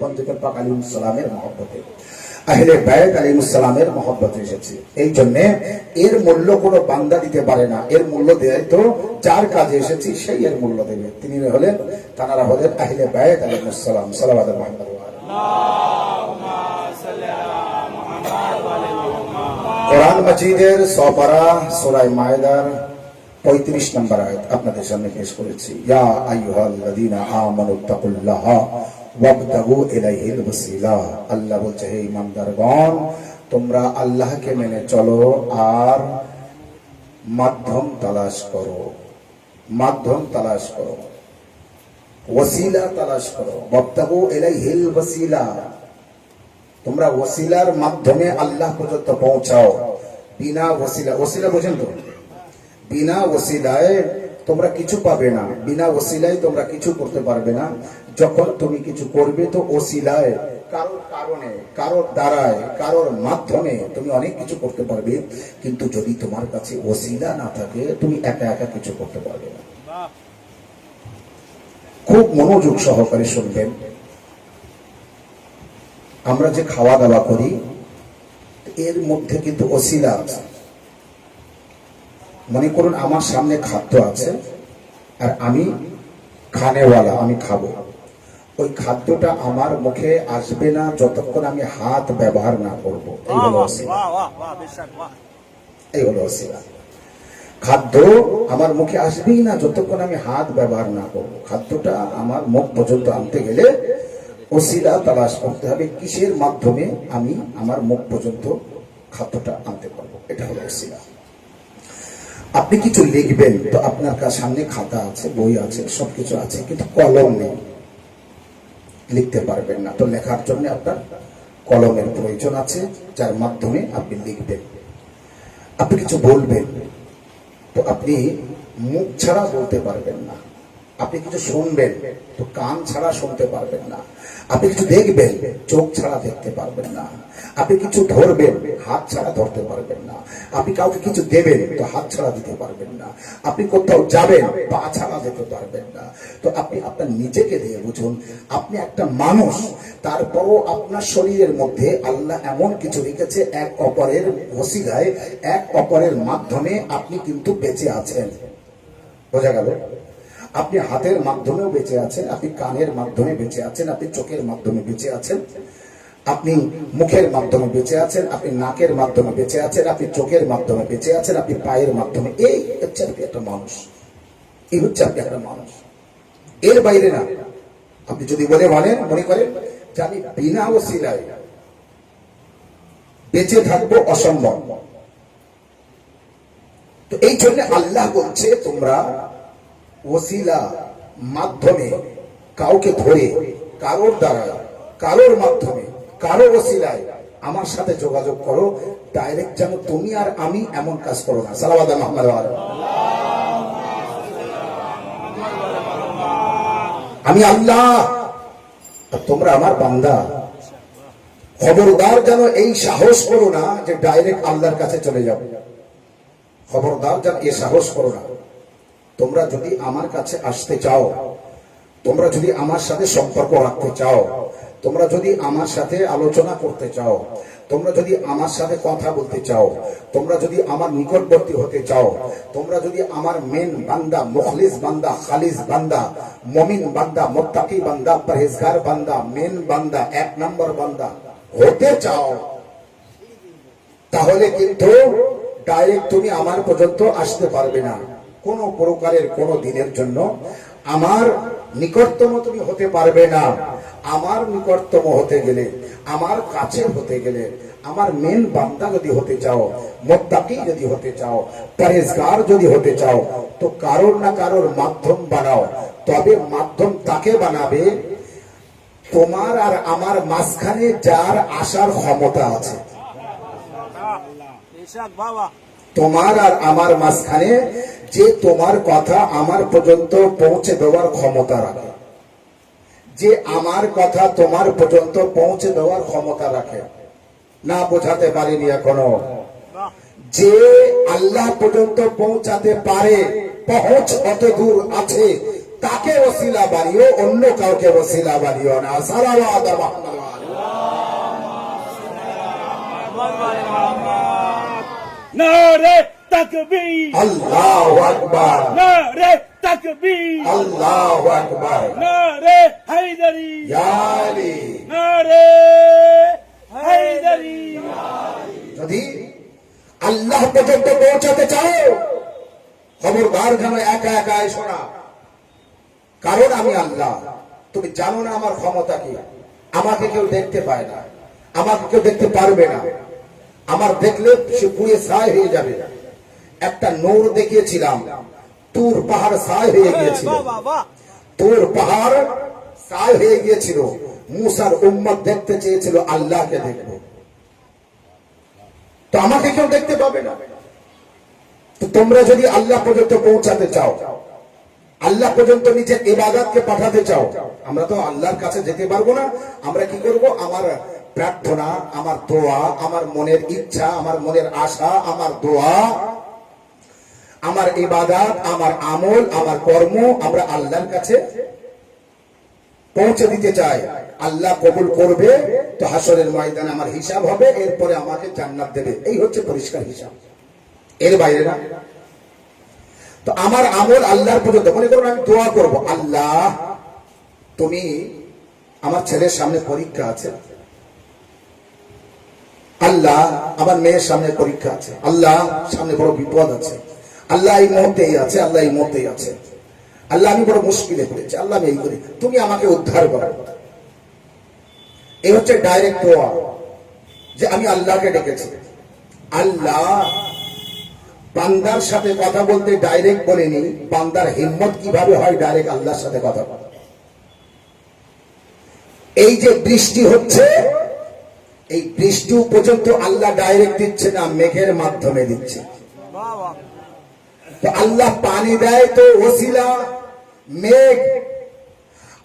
পঞ্চকের পাক আলাইহিস সালামের মহব্বতে, আহলে বাইত আলাইহিস সালামের মহব্বতে এসেছে। এই জন্য এর মূল্য কোনো বান্দা দিতে পারে না, এর মূল্য দেয় তো যার কাজে এসেছি সেই এর মূল্য দেবে। তারা হলেন আহলে বাইত আলাইহিস সালাম। সালাওয়াত মুহাম্মদ ওয়া আল্লাহুম্মা সাল্লি আলা মুহাম্মাদ ওয়া আলি মুহাম্মাদ। কোরআন মাজিদের সূরা সূরা মায়েদার 35 নম্বর আয়াত আপনাদের সামনে পেশ করেছি। ইয়া আইয়ুহাল্লাযীনা আমানুত্তাকুল্লাহা ওয়াবতাগু ইলাইহিল ওয়াসিলা। আল্লাহ বলছে, হে ঈমানদারগণ, তোমরা আল্লাহকে মেনে চলো আর মাধ্যম তালাশ করো, মাধ্যম তালাশ করো, ওয়াসিলা তালাশ করো। ওয়াবতাগু ইলাইহিল ওয়াসিলা, তোমরা ওয়াসিলার মাধ্যমে আল্লাহ পর্যন্ত পৌঁছাও। বিনা ওয়াসিলা, ওয়াসিলা বুঝেন তো, বিনা ওসিলায় তোমরা কিছু পাবে না, বিনা ওসিলায় তোমরা কিছু করতে পারবে না। যখন তুমি কিছু করবে তো ওসিলায়, কারোর কারণে, কারোর দ্বারায়, কারোর মাধ্যমে তুমি অনেক কিছু করতে পারবে। কিন্তু যদি তোমার কাছে ওসিলা না থাকে, তুমি একা একা কিছু করতে পারবে না। খুব মনোযোগ সহকারে শুনবেন। আমরা যে খাওয়া দাওয়া করি এর মধ্যে কিন্তু ওসিলা আছে। মনে করুন আমার সামনে খাদ্য আছে আর আমি খানেওয়ালা, আমি খাবো। ওই খাদ্যটা আমার মুখে আসবে না যতক্ষণ আমি হাত ব্যবহার না করবো। এই হলো ওসিলা, এই হলো ওসিলা। খাদ্য আমার মুখে আসবেই না যতক্ষণ আমি হাত ব্যবহার না করবো। খাদ্যটা আমার মুখ পর্যন্ত আনতে গেলে ওসিলা তালাশ করতে হবে, কিসের মাধ্যমে আমি আমার মুখ পর্যন্ত খাদ্যটা আনতে পারবো। এটা হলো ওসিলা। আপনি কিছু লিখবেন তো আপনার সামনে খাতা আছে, বই আছে, সবকিছু আছে, কিন্তু কলম নেই, লিখতে পারবেন না। তো লেখার জন্য আপনার কলমের প্রয়োজন আছে, যার মাধ্যমে আপনি লিখবেন। আপনি কিছু বলবেন তো আপনি মুখ ছাড়া বলতে পারবেন না। আপনি কিছু শুনবেন তো কান ছাড়া শুনতে পারবেন না। আপনি কিছু দেখবেন, চোখ ছাড়া দেখতে পারবেন না। আপনি কিছু ধরবেন, হাত ছাড়া ধরতে পারবেন না। আপনি কাউকে কিছু দেবেন তো হাত ছাড়া দিতে পারবেন না। আপনি কোথাও যাবেন, পা ছাড়া যেতে পারবেন না। তো আপনি আপনার নিজেকে দিয়ে বুঝুন, আপনি একটা মানুষ, তারপরও আপনার শরীরের মধ্যে আল্লাহ এমন কিছু রেখেছে, এক অপরের ওসিলায়, এক অপরের মাধ্যমে আপনি কিন্তু বেঁচে আছেন। বোঝা গেল? আপনি হাতের মাধ্যমেও বেঁচে আছেন, আপনি কানের মাধ্যমে বেঁচে আছেন, আপনি চোখের মাধ্যমে বেঁচে আছেন, আপনি মুখের মাধ্যমে বেঁচে আছেন, আপনি নাকের মাধ্যমে বেঁচে আছেন, আপনি চোখের মাধ্যমে বেঁচে আছেন, আপনি পায়ের মাধ্যমে। এই হচ্ছে আপনি একটা মানুষ, এই হচ্ছে আপনি একটা মানুষ, এর বাইরে না। আপনি যদি মনে করেন যে আমি বিনা ওসিলায় বেঁচে থাকবো, অসম্ভব। তো এই জন্য আল্লাহ বলছে, তোমরা ওসিলা মাধ্যমে কাউকে ধরে, কারোর দ্বারা, কারোর মাধ্যমে, কারো ওসিলায় আমার সাথে যোগাযোগ করো। ডাইরেক্ট যেন তুমি আর আমি এমন কাজ করো না। সালাওয়াত মুহাম্মদ ওয়া আলি মুহাম্মদ। আমি আল্লাহ আর তোমরা আমার বান্দা। খবরদার যেন এই সাহস করো না যে ডাইরেক্ট আল্লাহর কাছে চলে যাবে। খবরদার যেন এই সাহস করো না। তোমরা যদি আমার কাছে আসতে চাও, তোমরা যদি আমার সাথে সম্পর্ক রাখতে চাও, তোমরা যদি আমার সাথে আলোচনা করতে চাও, তোমরা যদি আমার সাথে কথা বলতে চাও, তোমরা যদি আমার নিকটবর্তী হতে চাও, তোমরা যদি আমার মেন বান্দা, মুখলিস বান্দা, খালিস বান্দা, মুমিন বান্দা, মুত্তাকি বান্দা, পরহেজগার বান্দা, মেন বান্দা, এক নম্বর বান্দা হতে চাও, তাহলে কিন্তু ডাইরেক্ট তুমি আমার পর্যন্ত আসতে পারবে না। কোন প্রকারের কোন দিনের জন্য আমার নিকটতম তুমি হতে পারবে না। আমার নিকটতম হতে গেলে, আমার কাছে হতে গেলে, আমার মেন বান্দা যদি হতে চাও, মুত্তাকি যদি হতে চাও, পরহেজগার যদি হতে চাও, তো কারোর না কারোর মাধ্যম বানাও। তবে মাধ্যম তাকে বানাবে তোমার আর আমার মাঝখানে যার আসার ক্ষমতা আছে। তোমার আর আমার মাঝখানে যে তোমার কথা আমার পর্যন্ত পৌঁছে দেওয়ার ক্ষমতা রাখে, যে আমার কথা তোমার পর্যন্ত পৌঁছে দেওয়ার ক্ষমতা রাখে। না বোঝাতে পারিনি এখনো। যে আল্লাহ পর্যন্ত পৌঁছাতে পারে, পৌঁছ কত দূর আছে তাকে ওসিলা বানিও, অন্য কাউকে ওসিলা বানিও না। সালাওয়াত নারে তাকবীর, আল্লাহু আকবার, নারে তাকবীর, আল্লাহু আকবার, নারে হায়দারি, ইয়া আলী। নারে হায়দারি। যদি আল্লাহ পর্যন্ত পৌঁছাতে চাও, খবরদার যেন একা একা এসো না। কারণ আমি আল্লাহ, তুমি জানো না আমার ক্ষমতা কি। আমাকে কেউ দেখতে পায় না, আমাকে কেউ দেখতে পারবে না। আমার দেখলে সে পুড়ে ছাই হয়ে যাবে। একটা নূর দেখিয়েছিলাম, তুর পাহাড় ছাই হয়ে গিয়েছিল, তুর পাহাড় ছাই হয়ে গিয়েছিল। মুসার উম্মত দেখতে চেয়েছিল আল্লাহকে দেখবো, তো আমাকে কেউ দেখতে পাবে না। তো তোমরা যদি আল্লাহ পর্যন্ত পৌঁছাতে চাও, আল্লাহ পর্যন্ত নিজের ইবাদতকে পাঠাতে চাও, আমরা তো আল্লাহর কাছে যেতে পারবো না। আমরা কি করব? আমার প্রার্থনা, আমার দোয়া, আমার মনের ইচ্ছা, আমার মনের আশা, আমার দোয়া, আমার ইবাদত, আমার আমল, আমার কর্ম আমরা আল্লাহর কাছে পৌঁছে দিতে চাই। আল্লাহ কবুল করবে, তো হাসরের ময়দানে আমার হিসাব হবে, এরপরে আমাকে জান্নাত দেবে। এই হচ্ছে পরিষ্কার হিসাব, এর বাইরে না। তো আমার আমল আল্লাহর পর্যন্ত। মনে করুন আমি দোয়া করব, আল্লাহ তুমি, আমার ছেলের সামনে পরীক্ষা আছে, আল্লাহ আমার মেয়ের সামনে পরীক্ষা আছে, আল্লাহ সামনে বড় বিপদ আছে, আল্লাহ এই মুহূর্তেই আছে, আল্লাহ এই মুহূর্তেই আছে, আল্লাহ আমি বড় মুশকিলে পড়েছি, আল্লাহ আমি এই করি, তুমি আমাকে উদ্ধার করো। এই হচ্ছে ডাইরেক্ট দোয়া, যে আমি আল্লাহকে ডেকেছি। আল্লাহ বান্দার সাথে কথা বলতে ডাইরেক্ট বলেনি, বান্দার হিম্মত কিভাবে হয় ডাইরেক্ট আল্লাহর সাথে কথা বলা। এই যে বৃষ্টি হচ্ছে, এই বৃষ্টি পর্যন্ত আল্লাহ ডাইরেক্ট দিচ্ছে না, মেঘের মাধ্যমে দিচ্ছে। তো আল্লাহ পানি দেয় তো ওসিলা মেঘ,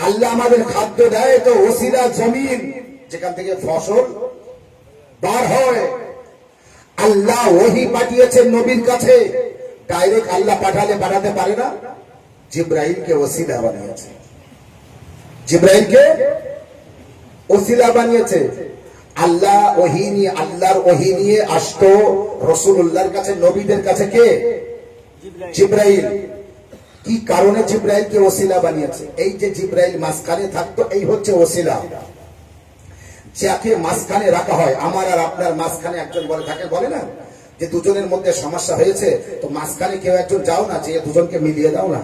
আল্লাহ আমাদের খাদ্য দেয় তো ওসিলা জমিন, যেখান থেকে ফসল বার হয়। আল্লাহ ওহী পাঠিয়েছেন নবীর কাছে, ডাইরেক্ট আল্লাহ পাঠাতে পারে না। জিবরাইলকে ওসিলা বানিয়েছে, জিবরাইলকে ওসিলা বানিয়েছে। আল্লাহ ওহী নিয়ে, আল্লাহর ওহী নিয়ে আসতো রাসূলুল্লাহর কাছে, নবীদের কাছে কে? জিবরাইল। কি কারণে জিবরাইলকে ওসিলা বানিয়েছে? এই যে জিবরাইল মাঝখানে থাকতো, এই হচ্ছে ওসিলা, যাকে মাঝখানে রাখা হয়। আমার আর আপনার মাঝখানে একজন বলে থাকে, বলে না যে দুজনের মধ্যে সমস্যা হয়েছে, তো মাঝখানে কেউ একজন যাও না, যে দুজনকে মিলিয়ে দাও না।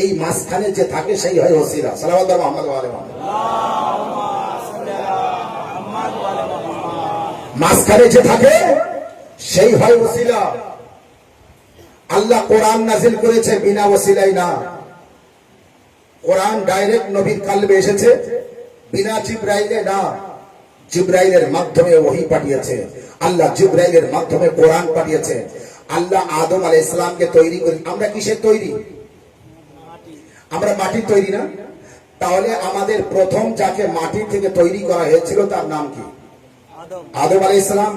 এই মাঝখানে যে থাকে সেই হয় ওসিলা। সাল্লাল্লাহু আলাইহি ওয়াসাল্লাম। মাঝখানে যে থাকে সেই হয় ওসিলা। আল্লাহ কোরআন নাজিল করেছে বিনা ওসিলাই না। কোরআন ডাইরেক্ট নবীর কালবে এসেছে, বিনা জিবরাইলে না। জিবরাইলের মাধ্যমে ওহী পাঠিয়েছে আল্লাহ, জিবরাইলের মাধ্যমে কোরআন পাঠিয়েছে আল্লাহ। আদম আলাইহিস সালামকে তৈরি করি, আমরা কিসের তৈরি? আমরা মাটির তৈরি না? তাহলে আমাদের প্রথম যাকে মাটি থেকে তৈরি করা হয়েছিল তার নাম কি? আদম আলাইহিস সালাম।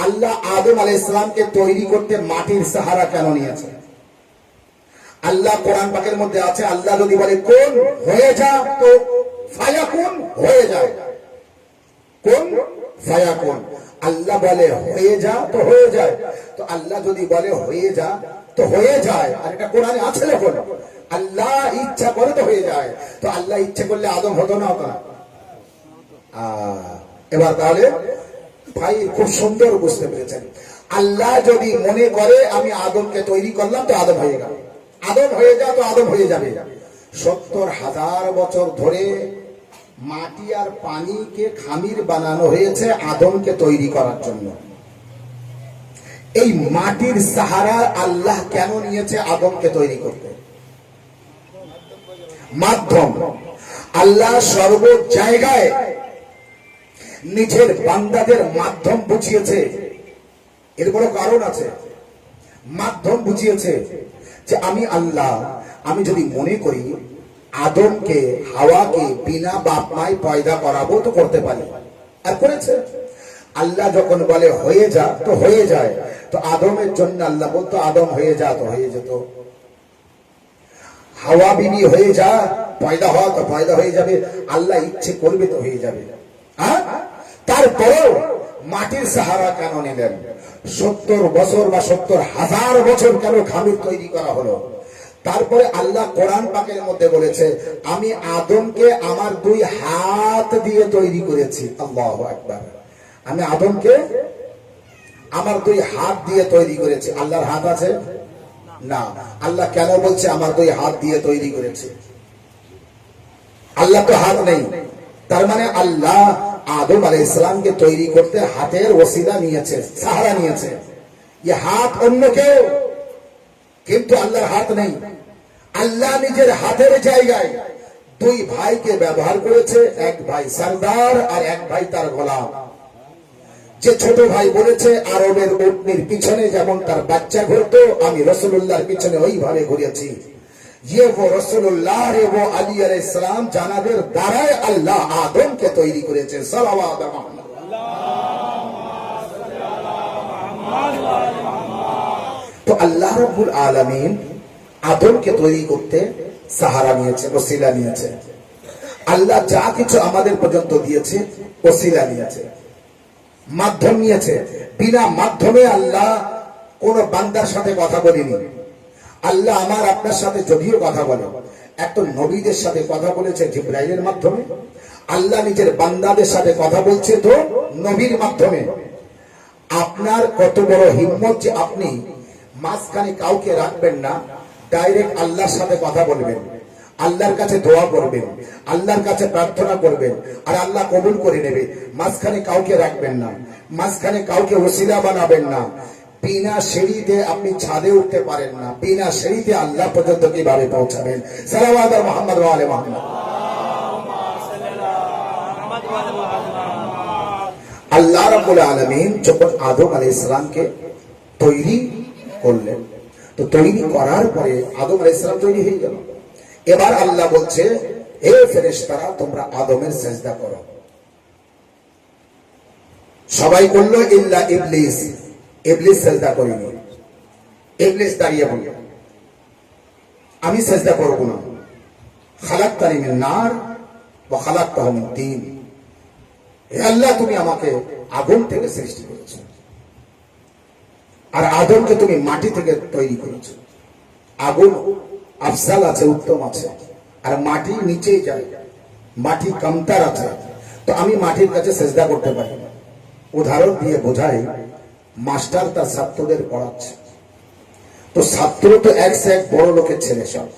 আল্লাহ আদম আলাইহিস সালামকে তৈরি করতে মাটির সাহারা কেন নিয়েছে? আল্লাহ কোরআন পাকের মধ্যে আছে, আল্লাহ যদি বলে কোন হয়ে যা, তো ফায়াকুন হয়ে যায়। কোন ফায়াকুন, আল্লাহ বলে হয়ে যা তো হয়ে যায়। তো আল্লাহ যদি বলে হয়ে যা তো হয়ে যায়। আর এটা কোরআনে আছে লেখা, আল্লাহ ইচ্ছা করে তো হয়ে যায়। তো আল্লাহ ইচ্ছা করলে আদম হতো না, হতো না? এবার তাহলে ভাই খুব সুন্দর বুঝতে পেরেছেন। আল্লাহ যদি মনে করে আমি আদমকে তৈরি করলাম, তো আদম হয়ে গেল। আদম হয়ে যা তো আদম হয়ে যাবে। 70,000 বছর ধরে মাটি আর পানিকে খামির বানানো হয়েছে আদমকে তৈরি করার জন্য। এই মাটির সাহারা আল্লাহ কেন নিয়েছে আদমকে তৈরি করতে? মাধ্যম। আল্লাহ সর্ব জায়গায় নিজের বান্দাদের মাধ্যম বুঝিয়েছে। এর বড় কারণ আছে, মাধ্যম বুঝিয়েছে যে আমি আল্লাহ, আমি যদি মনে করি আদমকে হাওয়াকে বিনা বাপ মায় পয়দা করাবো, তো করতে পারি, আর করেছে। আল্লাহ যখন বলে হয়ে যা তো হয়ে যায়। তো আদমের জন্য আল্লাহ বলতো আদম হয়ে যা, তো হয়ে যেত। হাওয়া বিবি হয়ে যা, পয়দা হওয়া তো পয়দা হয়ে যাবে, আল্লাহ ইচ্ছে করবে তো হয়ে যাবে। হ্যাঁ, তারপরেও মাটির সাহারা কেন নিলেন? 70 বছর বা 70,000 বছর কেন খামির তৈরি করা হলো? তারপরে আল্লাহ কোরআন পাকের মধ্যে বলেছে, আমি আদমকে আমার 2 হাত দিয়ে তৈরি করেছি। আল্লাহু আকবার। আমি আদমকে আমার 2 হাত দিয়ে তৈরি করেছি। আল্লাহর হাত আছে না? আল্লাহ কেন বলছে আমার 2 হাত দিয়ে তৈরি করেছে? আল্লাহ তো হাত নেই। তার মানে আল্লাহ আদম আলাইহিস সালামকে তৈরি করতে হাতের ওসিলা নিয়েছে, সাহারা নিয়েছে। এই হাত অন্য কেউ, কিন্তু আল্লাহর হাত নেই। আল্লাহ নিজের হাতের জায়গায় 2 ভাইকে ব্যবহার করেছে। এক ভাই সরদার আর এক ভাই তার গোলাম। যে ছোট ভাই বলেছে আরবের উটনির পিছনে যেমন তার বাচ্চা ঘুরতো, আমি রাসূলুল্লাহর পিছনে ওইভাবে ঘুরেছি। ये वो रसूलुल्लाह रे वो अली अलैहिस सलाम জানাবের দ্বারাই আল্লাহ আদমকে তৈরি করেছে। সালাওয়াত মুহাম্মদ। তো আল্লাহ রাব্বুল আলামিন আদমকে তৈরি করতে সাহারা নিয়েছে, ওসিলা নিয়েছে। আল্লাহ যা কিছু আমাদের পর্যন্ত দিয়েছে ওসিলা নিয়েছে, মাধ্যম নিয়েছে। বিনা মাধ্যমে আল্লাহ কোন বান্দার সাথে কথা বলেনি। আল্লাহ আমার আপনার সাথে যদিও কথা বলে, এত নবীদের সাথে কথা বলেছে জিবরাইলের মাধ্যমে। আল্লাহ নিজের বান্দাদের সাথে কথা বলছে তো নবীর মাধ্যমে। আপনার কত বড় হিম্মত যে আপনি মাঝখানে কাউকে রাখবেন না, ডাইরেক্ট আল্লাহর সাথে কথা বলবেন, আল্লাহর কাছে দোয়া করবেন, আল্লাহর কাছে প্রার্থনা করবেন, আর আল্লাহ কবুল করে নেবে। মাঝখানে কাউকে রাখবেন না, মাঝখানে কাউকে ওসিলা বানাবেন না। বিনা সিঁড়িতে আপনি ছাদে উঠতে পারেন না, বিনা সিঁড়িতে আল্লাহ পর্যন্ত কিভাবে পৌঁছাবেন? সালাওয়াত মুহাম্মদ ওয়া আলি মুহাম্মদ। আল্লাহ রাব্বুল আলামিন যখন আদম আলাইহিস সালামকে তৈরি করলেন, তো তৈরি করার পরে আদম আলাইহিস সালাম তৈরি হয়ে গেল। এবার আল্লাহ বলছে, হে ফেরেশতারা তোমরা আদমের সিজদা করো। সবাই করলো ইল্লা ইবলিস। ইবলিস সিজদা করেনি। ইবলিস দাঁড়িয়ে বলল, আমি সিজদা করব না। খালাকতানি মিন নার ওয়া খালাকতাহু মিন তিন। হে আল্লাহ, তুমি আমাকে আগুন থেকে সৃষ্টি করেছো, আর আদমকে তুমি মাটি থেকে তৈরি করেছো। আগুন আফজাল আছে, উত্তম আছে, আর মাটি নিচেই যায়, মাটি কমতার আছে। তো আমি মাটির কাছে সিজদা করতে পারি না। উদাহরণ দিয়ে বোঝাই, মাস্টার তার ছাত্রদের পড়াচ্ছে, তো ছাত্র তো এক সে এক বড় লোকের ছেলে, সব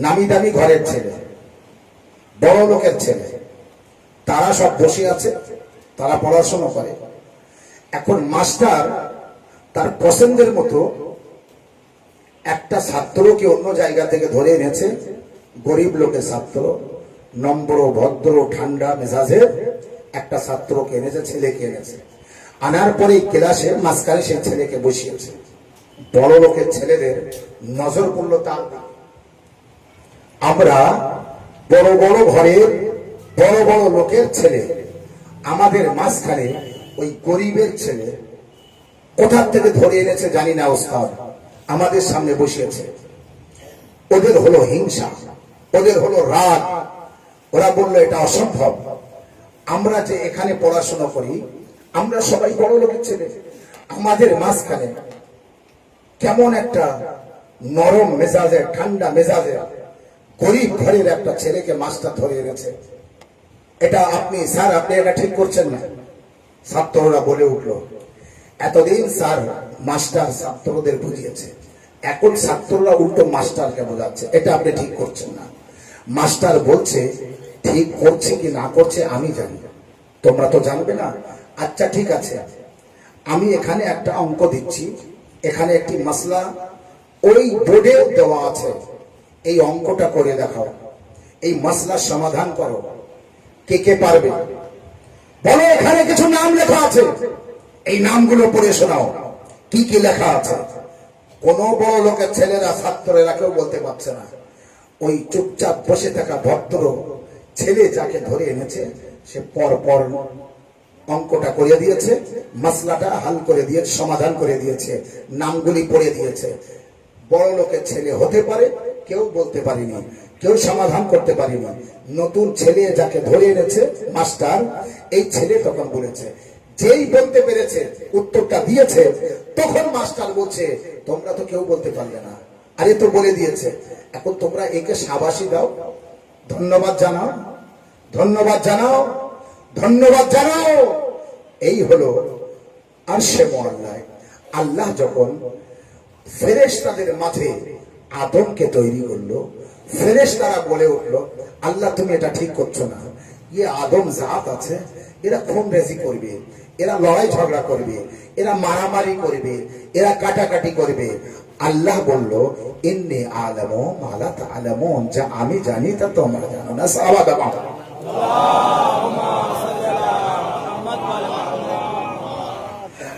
নামি দামি ঘরের ছেলে, বড় লোকের ছেলে, তারা সব বসে আছে, তারা পড়াশোনা করে। এখন মাস্টার তার পছন্দের মতো একটা ছাত্রকে অন্য জায়গা থেকে ধরে এনেছে। গরিব লোকের ছাত্র, নম্র, ভদ্র, ঠান্ডা মেজাজের একটা ছাত্রকে এনেছে, ছেলেকে এনেছে। আনার পরে ক্লাসে মাঝখানে সেই ছেলেকে বসিয়েছে। বড় লোকের ছেলেদের নজর পড়ল তার দিকে। আমরা বড় বড় ঘরের বড় বড় লোকের ছেলে, আমাদের মাঝখানে ওই গরিবের ছেলে কোথা থেকে ধরে এনেছে জানি না, ওস্তাদ আমাদের সামনে বসিয়েছে। ওদের হলো হিংসা, ওদের হলো রাগ। ওরা বললো এটা অসম্ভব। আমরা যে এখানে পড়াশোনা করি, আমরা সবাই বড় লোকের ছেলে, আমাদের মাঝখানে কেমন একটা নরম মেজাজের, ঠান্ডা মেজাজের গরিব ঘরের একটা ছেলেকে মাস্টার ধরে এনেছে। এটা আপনি স্যার, আপনি এটা ঠিক করছেন না। ছাত্ররা বলে উঠলো, এতদিন স্যার মাস্টার ছাত্রদের বুঝিয়েছে, এখন ছাত্ররা উল্টো মাস্টারকে বোঝাচ্ছে, এটা আপনি ঠিক করছেন না। মাস্টার বলছে, ঠিক করছে কি না করছে আমি জানি, তোমরা তো জানবে না। আচ্ছা ঠিক আছে, আমি এখানে একটা অঙ্ক দিচ্ছি, এখানে একটি মাসলা ওই বোর্ডে দেওয়া আছে, এই অঙ্কটা করে দেখাও, এই মাসলার সমাধান করো। কে কে পারবে বলো? এখানে কিছু নাম লেখা আছে, এই নামগুলো পড়ে শোনাও, কি কি লেখা আছে। কোন বড় লোকের ছেলেরা, ছাত্ররা কেউ বলতে পারছে না। ওই চুপচাপ বসে থাকা ভদ্র ছেলে যাকে ধরে এনেছে, সে পর পর অঙ্কটা করে দিয়েছে, মাসলাটা হাল করে দিয়েছে, সমাধান করে দিয়েছে, নামগুলি পড়ে দিয়েছে। বড় লোকের ছেলে হতে পারে, কেউ বলতে পারিনি, কেউ সমাধান করতে পারিনি। নতুন ছেলে যাকে ধরে এনেছে মাস্টার, এই ছেলে তখন বলেছে, যেই বলতে পেরেছে উত্তরটা দিয়েছে, তখন মাস্টার বলছে তোমরা তো কেউ বলতে পারলে না, আরে তো বলে দিয়েছে, এখন তোমরা একে শাবাশি দাও, ধন্যবাদ জানাও, ধন্যবাদ জানাও, ধন্যবাদ জানাও। এই হলো আরশে মুআল্লায় আল্লাহ যখন ফেরেশতাদের মাঝে আদমকে তৈরি করলো, ফেরেশতারা বলে উঠলো, আল্লাহ তুমি এটা ঠিক করছো না, ইয়ে আদম জাত আছে, এরা খুন রেজি করবে, এরা লড়াই ঝগড়া করবে, এরা মারামারি করবে, এরা কাটাকাটি করবে। আল্লাহ বলল, ইন্নী আলামু মা লা তা'লামুন, যা আমি জানি তা তোমরা জানো না। সাহাবা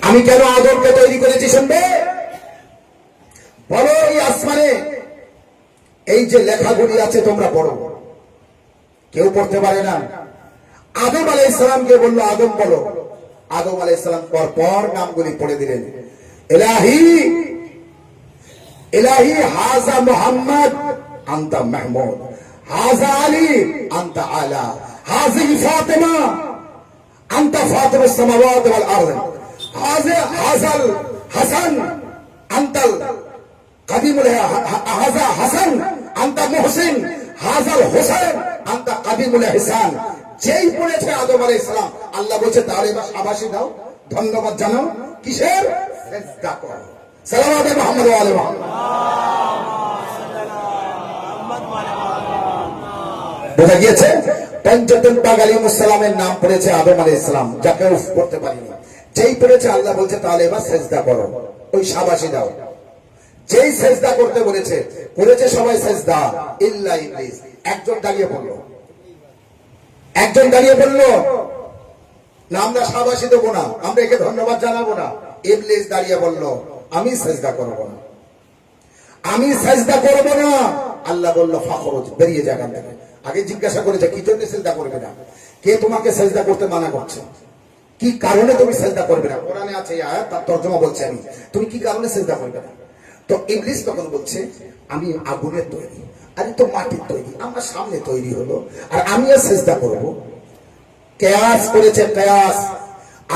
আমি কেন আদমকে তৈরি করেছি শুনবে? বলো, এই আসমানে এই যে লেখাগুলি আছে তোমরা পড়ো, কেউ পড়তে পারে না। আদম আলাইহিস সালামকে বললো, আদম বলো। আদম আলাইহিস সালাম পর পর নামগুলি পড়ে দিলেন। ইলাহি, ইলাহি হাজা মুহাম্মদ আনতা মাহমুদ, হাজা আলী আনতা আলা, হাযিহি ফাতিমা আনতা ফাতিমাস সামাওয়াতি ওয়াল আরদ, হাজাল হাসান আনতাল কাদিমুল, হাজা হাসান আনতা মুহসিন, হাজাল হোসেন আনতা কাদিমুল ইহসান। যেই বলেছে আদম আলাইহিস সালাম, আল্লাহ বলছে তাহলে এবার শাবাশি দাও, ধন্যবাদ জানাও। কিসের? সিজদা করো। সালাওয়াত মুহাম্মদ ওয়া আলি মুহাম্মদ। বোঝা গিয়েছে? পঞ্চতন পাক আলাইহিস সালামের নাম পড়েছে আদম আলাইহিস সালাম, যাকে উফ করতে পারিনি। যেই পড়েছে আল্লাহ বলছে তাহলে এবার সিজদা করো, ওই শাবাশি দাও। যেই সিজদা করতে বলেছে, করেছে সবাই সিজদা ইল্লা ইবলিস। একজন দাঁড়িয়ে পড়লো, একজন দাঁড়িয়ে পড়লো, না আমরা শাবাশি দেবো না, আমরা একে ধন্যবাদ জানাবো না। ইবলিস দাঁড়িয়ে বললো, আমি সিজদা করব না, আমি সিজদা করব না। আল্লাহ বলল, ফাখরুজ, বেরিয়ে যা এখান থেকে। আগে জিজ্ঞাসা করেছে কি জন্য সিজদা করবে না, কে তোমাকে সিজদা করতে মানা করছে, কি কারণে তুমি সিজদা করবে না? কোরআনে আছে এই আয়াত, তার তরজমা বলছে আমি, তুমি কি কারণে সিজদা করবে না? তো ইবলিস তখন বলছে, আমি আগুনের তৈরি, আরে তো মাটির তৈরি, আমার সামনে তৈরি হলো, আর আমি আর সিজদা করব? কিয়াস করেছে, কিয়াস।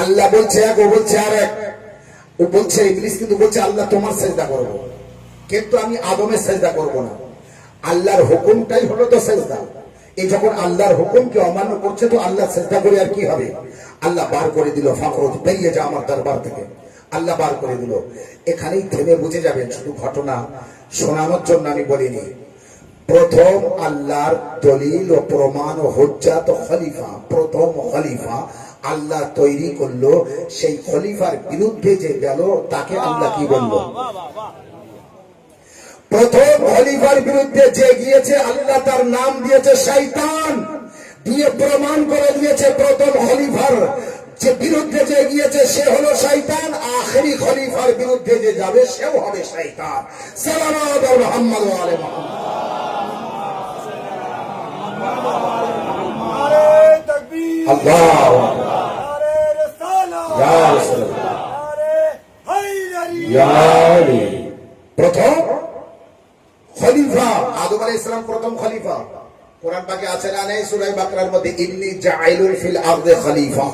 আল্লাহ বলছে এক, ও বলছে আরেক। ও বলছে, ইবলিস কিন্তু বলছে আল্লাহ তোমার সিজদা করব, কিন্তু আমি আদমের সিজদা করব না। আল্লাহর হুকুমটাই হলো তো সিজদা। এই যখন আল্লাহর হুকুমকে অমান্য করছে, তো আল্লাহ সিজদা করে আর কি হবে? আল্লাহ বার করে দিল, ফাখরুজ, বেরিয়ে যা আমার দরবার থেকে। আল্লাহ বার করে দিল। এখানেই থেমে বুঝে যাবেন, শুধু ঘটনা শোনানোর জন্য আমি বলিনি। প্রথম আল্লাহর দলিল ও প্রমাণ ও হুজ্জাত খলিফা, প্রথম খলিফা আল্লাহ তৈরি করলো, সেই খলিফার বিরুদ্ধে যে গেল তাকে আল্লাহ কি বলল? প্রথম খলিফার বিরুদ্ধে যে গিয়েছে, আল্লাহ তার নাম দিয়েছে শয়তান, দিয়ে প্রমাণ করে দিয়েছে প্রথম খলিফার যে বিরুদ্ধে যে গিয়েছে সে হলো শয়তান। আখেরি খলিফার বিরুদ্ধে যে যাবে সেও হবে শয়তান। সালাওয়াত মুহাম্মদ ওয়া আলি মুহাম্মদ। আল্লাহু প্রথম খলিফা আদম আলাইহিস সালাম, প্রথম খলিফা। কোরআন পাকে আছে না নেই? সূরা বাকরার মধ্যে, ইন্নী জাইলুন ফিল আরদি খলিফা,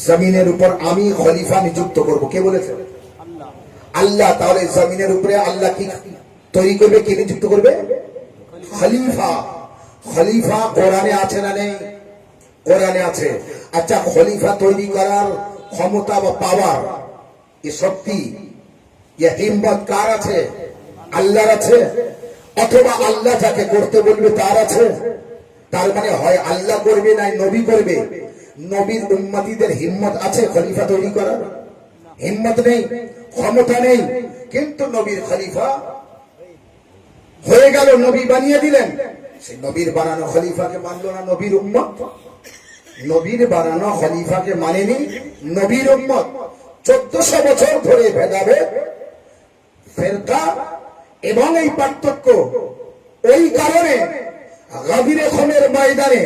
জমিনের উপর আমি খলিফা নিযুক্ত করব। কে বলেছে? আল্লাহ। আল্লাহ। তাহলে জমিনের উপরে আল্লাহ কি তৈরি করবে, কে নিযুক্ত করবে? খলিফা। খলিফা কোরআনে আছে না নেই? কোরআনে আছে। আচ্ছা, খলিফা তৈরি করার ক্ষমতা বা পাওয়ার, এ শক্তি, এ হিম্মত কার আছে? আল্লাহর আছে। অথবা আল্লাহ যাকে করতে বলবে তার আছে। তার মানে হয় আল্লাহ করবে, নাই নবী করবে। নবীর উম্মতিদের হিম্মত আছে খলিফা তৈরি করার? হিম্মত নেই, ক্ষমতা নেই। কিন্তু নবীর খলিফা হয়ে গেল, নবী বানিয়ে দিলেন। সেই নবীর বানানো খলিফাকে মানলো না নবীর উম্মত। নবীর বানানো খলিফাকে মানেনি নবীর উম্মত। 1400 বছর ধরে ভেদাভেদ, ফেরকা এবং এই পার্থক্য। ওই কারণে গাদিরে খমের ময়দানে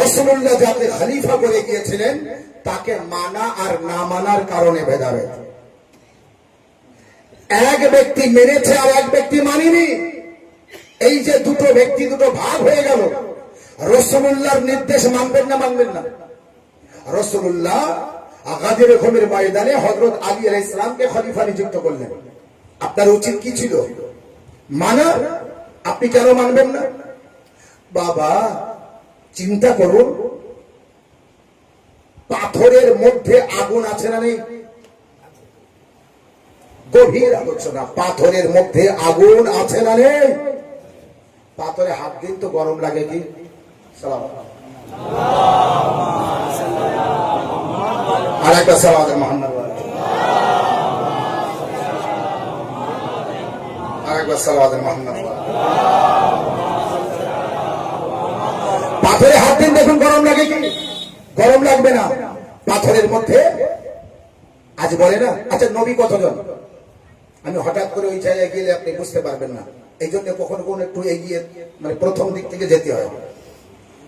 রাসূলুল্লাহ যাকে খলিফা করে গিয়েছিলেন, তাকে মানা আর না মানার কারণে ভেদাভেদ। এক ব্যক্তি মেনেছে আর এক ব্যক্তি মানেনি। এই যে দুটো ব্যক্তি দুটো ভাগ হয়ে গেল, রাসূলুল্লাহর নির্দেশ মানবেন না মানবেন না? রাসূলুল্লাহ গাদির খুমের ময়দানে হযরত আলী আলাইহিস সালামকে খলিফা নিযুক্ত করলেন। আপনার উচিত কি ছিল? মানা। আপনি কেন মানবেন না? বাবা চিন্তা করুন, পাথরের মধ্যে আগুন আছে না নেই? গভীর আলোচনা। পাথরের মধ্যে আগুন আছে না নেই? পাথরে হাত দিন তো গরম লাগে কি? সালাম আলাইকুম সালাম মুহাম্মদ আলাইকুম সালাম মুহাম্মদ। পাথরে হাত দিন, দেখুন গরম লাগে কি? গরম লাগবে না। পাথরের মধ্যে আজ বলে না, আচ্ছা নবী কতজন? আমি হঠাৎ করে ওই জায়গায় গেলে আপনি বুঝতে পারবেন না, এই জন্য কখনো কখনো একটু এগিয়ে মানে প্রথম দিক থেকে যেতে হয়।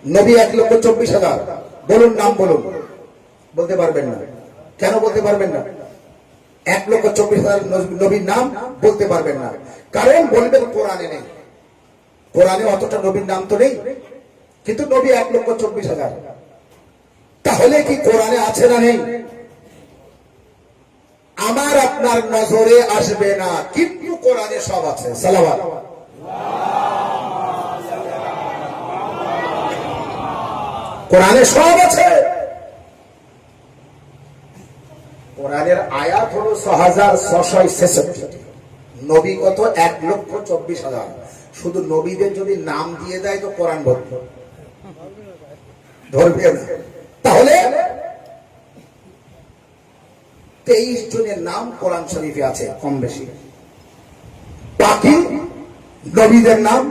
নবী 1,24,000। বলুন নাম বলুন। বলতে পারবেন না। কেন বলতে পারবেন না? 1,24,000 নবীর নাম বলতে পারবেন না, কারণ বলবেন কোরআনে নেই। কোরআনে অতটা নবীর নাম তো নেই, কিন্তু নবী 1,24,000। তাহলে কি কোরআনে আছে না নেই? আমার আপনার নজরে আসবে না, কিন্তু কোরআনে সব আছে। সালাওয়াত। কোরআনে সব আছে। কোরআনের আয়াত হলো 6,666। নবী কত? 1,24,000। শুধু নবীদের যদি নাম দিয়ে দেয় তো কোরআন ধরবে না। তাহলে 23 জনের নাম কোরআন শরীফে আছে কম বেশি। বাকি নবীদের নাম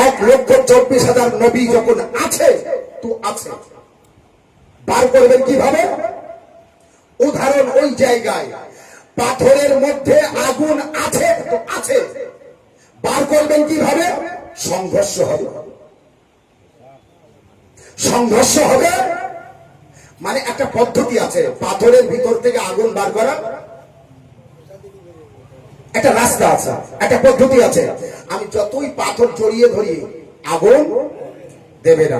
1,24,000 নবী যখন আছে তো আছে। বার করবেন কিভাবে? উদাহরণ, ওই জায়গায় পাথরের মধ্যে আগুন আছে তো আছে। বার করবেন কিভাবে? সংঘর্ষ হবে। সংঘর্ষ হবে মানে একটা পদ্ধতি আছে। পাথরের ভিতর থেকে আগুন বার করা একটা রাস্তা আছে, একটা পদ্ধতি আছে। আমি যতই পাথর জড়িয়ে ধরি আগুন দেবে না।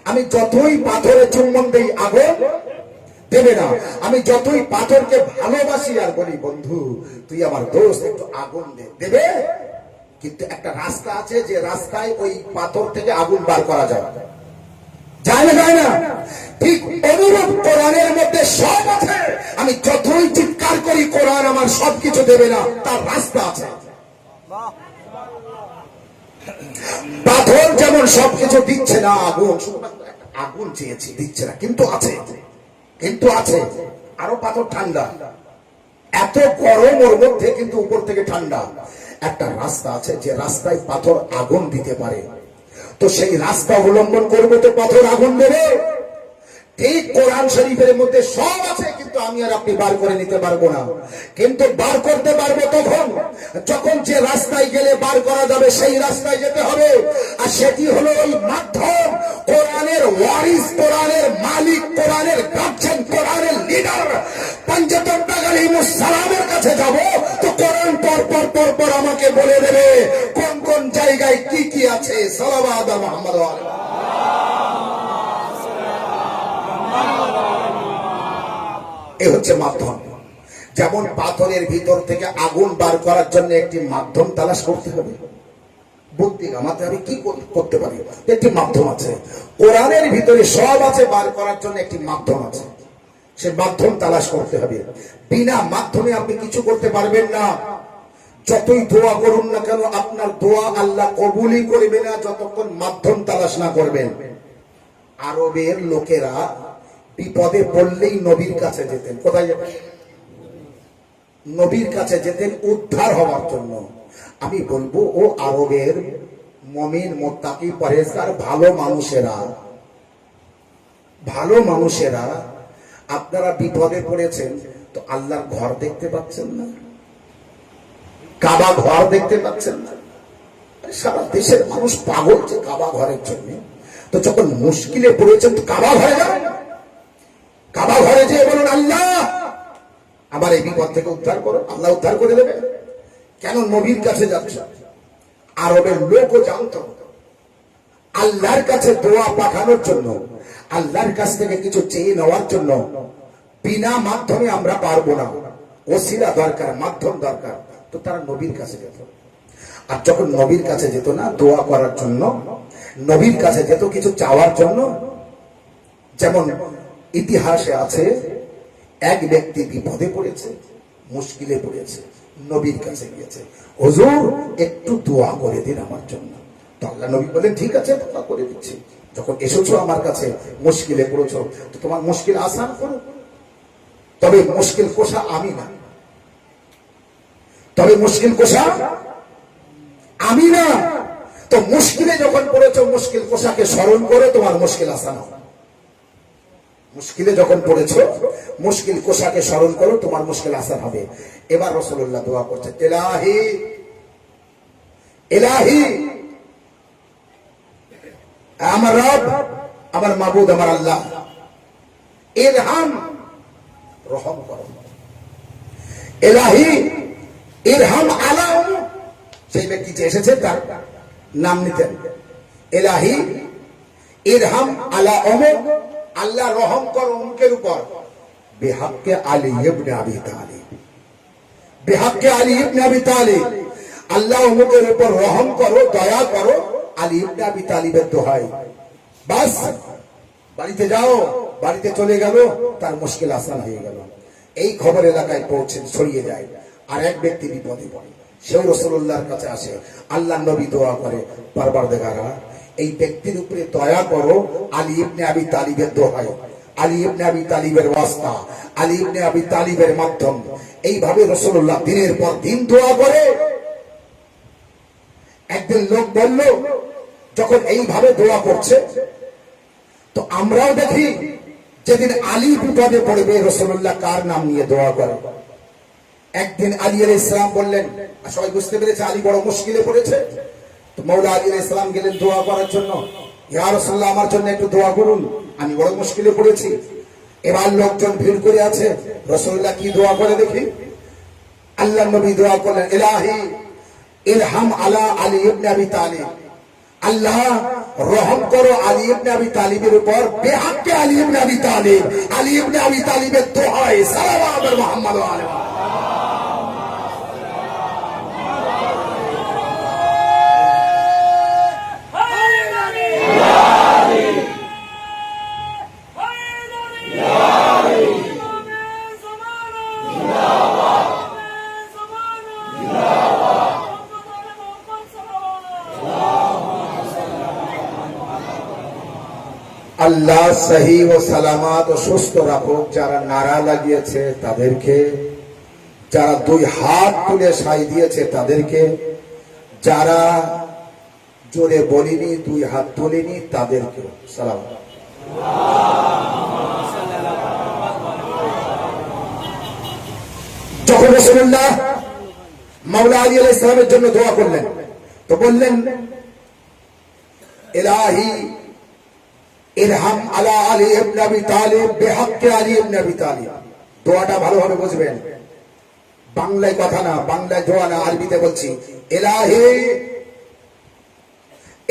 আমি যতই পাথরে চুম্বন দেই আগুন দেবে না। আমি যতই পাথরকে ভালোবাসি আর বলি বন্ধু তুই আমার দোস্ত, একটু আগুন দেবে। কিন্তু একটা রাস্তা আছে, যে রাস্তায় ওই পাথর থেকে আগুন বার করা যায় যায় না, যায় না। ঠিক অনুরূপ কোরআনের মধ্যে সব আছে। আমি যতই চিৎকার করি কোরআন আমার সবকিছু দেবে না, তার রাস্তা আছে। পাথর যেমন সবকিছু দিচ্ছে না, আগুন আগুন চেয়েছি দিচ্ছে না, কিন্তু আছে, কিন্তু আছে। আরো পাথর ঠান্ডা, এত গরম ওর মধ্যে কিন্তু উপর থেকে ঠান্ডা। একটা রাস্তা আছে, যে রাস্তায় পাথর আগুন দিতে পারে। তো সেই রাস্তা অবলম্বন করবে তো পাথর আগুন দেবে। ঠিক কোরআন শরীফের মধ্যে সব আছে, কিন্তু আমি আর আপনি বার করে নিতে পারবো না। কিন্তু বার করতে পারবো তখন যখন যে রাস্তায় গেলে বার করা যাবে সেই রাস্তায় যেতে হবে। আর সেটি হলো ওই মাধ্যম, কোরআনের ওয়ারিস, কোরআনের মালিক, কোরআনের গার্জিয়ান, কোরআনের লিডার পঞ্চতন্ত্র আলাইহিস সালামের কাছে যাব। তো কোরআন পর আমাকে বলে দেবে কোন কোন জায়গায় কি কি আছে। সালাওয়াত মুহাম্মদ এ হচ্ছে মাধ্যম। যেমন পাথরের ভিতর থেকে আগুন বার করার জন্য একটি মাধ্যম তালাশ করতে হবে, বুদ্ধি কামাতে হবে, কি করতে পারি, একটি মাধ্যম আছে। কোরআনের ভিতরে সব আছে, বার করার জন্য একটি মাধ্যম আছে, সে মাধ্যম তালাশ করতে হবে। বিনা মাধ্যমে আপনি কিছু করতে পারবেন না। যতই দোয়া করুন না কেন, আপনার দোয়া আল্লাহ কবুলই করবে না যতক্ষণ মাধ্যম তালাশ না করবেন। আরবের লোকেরা বিপদে পড়লেই নবীর কাছে যেতেন। কোথায় যেতেন? নবীর কাছে যেতেন উদ্ধার হওয়ার জন্য। আমি বলবো ও আরবের মুমিন, মুত্তাকি, পরেজগার ভালো মানুষেরা, আপনারা বিপদে পড়েছেন তো আল্লাহর ঘর দেখতে পাচ্ছেন না? কাবা ঘর দেখতে পাচ্ছেন না? সারা দেশের মানুষ পাগল যে কাবা ঘরের জন্য। তো যখন মুশকিলে পড়েছেন তো কাবা ঘরে যাবেন, কাবা ঘরে যেয়ে বলুন আল্লাহ আমার এই বিপদ থেকে উদ্ধার করো, আল্লাহ উদ্ধার করে দেবে। কেন নবীর কাছে যাচ্ছে? আরবের লোকও জানতো আল্লাহর কাছে দোয়া পাঠানোর জন্য, আল্লাহর কাছ থেকে কিছু চেয়ে নেওয়ার জন্য বিনা মাধ্যমে আমরা পারবো না, ওসিলা দরকার, মাধ্যম দরকার। তো তারা নবীর কাছে যেত। আর যখন নবীর কাছে যেত না দোয়া করার জন্য, নবীর কাছে যেত কিছু চাওয়ার জন্য, যেমন ইতিহাসে আছে এক ব্যক্তি বিপদে পড়েছে, মুশকিলে পড়েছে, নবীর কাছে গিয়েছে, হুজুর একটু দোয়া করে দিন আমার জন্য। তো আল্লাহ নবী বলেন ঠিক আছে দোয়া করে দিচ্ছি। যখন এসেছো আমার কাছে মুশকিলে পড়েছো, তো তোমার মুশকিল আসান করো, তবে মুশকিল কোষা আমি না, তবে মুশকিল কোষা আমি না। তো মুশকিলে যখন পড়েছো মুশকিল কোষাকে স্মরণ করে তোমার মুশকিল আসান হবে। মুশকিলে যখন পড়েছো মুশকিল কোষাকে স্মরণ করো, তোমার মুশকিল আসান হবে। এবার রাসূলুল্লাহ দোয়া করছে, ইলাহি ইলাহি, আমার রব, আমার মাবুদ, আমার আল্লাহ, ইরহাম, রহম করো। ইলাহি ইরহাম আলা, সেই ব্যক্তি যে এসেছে তার নাম নিতেন। ইলাহি ইরহাম আলা অমুক, আল্লাহ রহম করো অমুকের উপর, বিহাক্কে আলী ইবনে আবি তালিব, বিহাক্কে আলী ইবনে আবি তালিব, আল্লাহ অমুকের উপর রহম করো, দয়া করো, আলী ইবনে আবি তালিবের দোহাই। বাস বাড়িতে যাও, বাড়িতে চলে গেল, তার মুশকিল আসান হয়ে গেল। এই খবর এলাকায় পৌঁছে ছড়িয়ে যায়। আর এক ব্যক্তি বিপদে পড়ে, সেও রাসূলুল্লাহর কাছে আসে। আল্লাহ নবী দোয়া করে, পারওয়ারদিগারা এই ব্যক্তির উপরে দয়া করো, আলী ইবনে আবি তালিবের দোহাই, আলী ইবনে আবি তালিবের ওয়াস্তা, আলী ইবনে আবি তালিবের মাধ্যম। এইভাবে রাসূলুল্লাহ দিনের পর দিন দোয়া করে। একদিন লোক বলল, যখন এইভাবে দোয়া করছে, তো আমরাও দেখি যেদিন আলী বিপদে পড়বে রাসূলুল্লাহ কার নাম নিয়ে দোয়া করে। একদিন আলী আলাইহিস সালাম বললেন, সবাই বুঝতে পেরেছে আলী বড় মুশকিলে পড়েছে। তো মওলা আলী আলাইহিস সালাম গেলেন দোয়া করার জন্য, ইয়া রাসূলুল্লাহ আমার জন্য একটু দোয়া করুন, আমি বড় মুশকিলে পড়েছি। এবার লোকজন ভিড় করে আছে, রাসূলুল্লাহ কি দোয়া করে দেখি। আল্লাহ নবী দোয়া করলেন, ইলাহি ইরহাম আলা আলী ইবনে আবি তালিব, আল্লাহ রহম করো আলী ইবনে আবি তালিবের উপর, বিহাক্কে আলী ইবনে আবি তালিব, আলী ইবনে আবি তালিবের দোহাই, সাল্লাল্লাহু আলা মুহাম্মদ ওয়া আলিহি। আল্লাহ সহি ও সালামত ও সুস্থ রাখুক। যারা নারা লাগিয়েছে তাদেরকে, যারা দুই হাত তুলে সাই দিয়েছে তাদেরকে, যারা জোরে বলিনি দুই হাত তুলিনি তাদেরকে সালাম। যখন রাসূলুল্লাহ মাওলা আলী আলাইহিস সালামের জন্য দোয়া করলেন, তো বললেন, ইলাহি ইরহাম আলা আলী ইবনে আবি তালিব, বিহাক্কে আলী ইবনে আবি তালিব। দোয়াটা ভালোভাবে বুঝবেন, বাংলায় কথা না, বাংলায় দোয়া না, আরবিতে বলছি। ইলাহি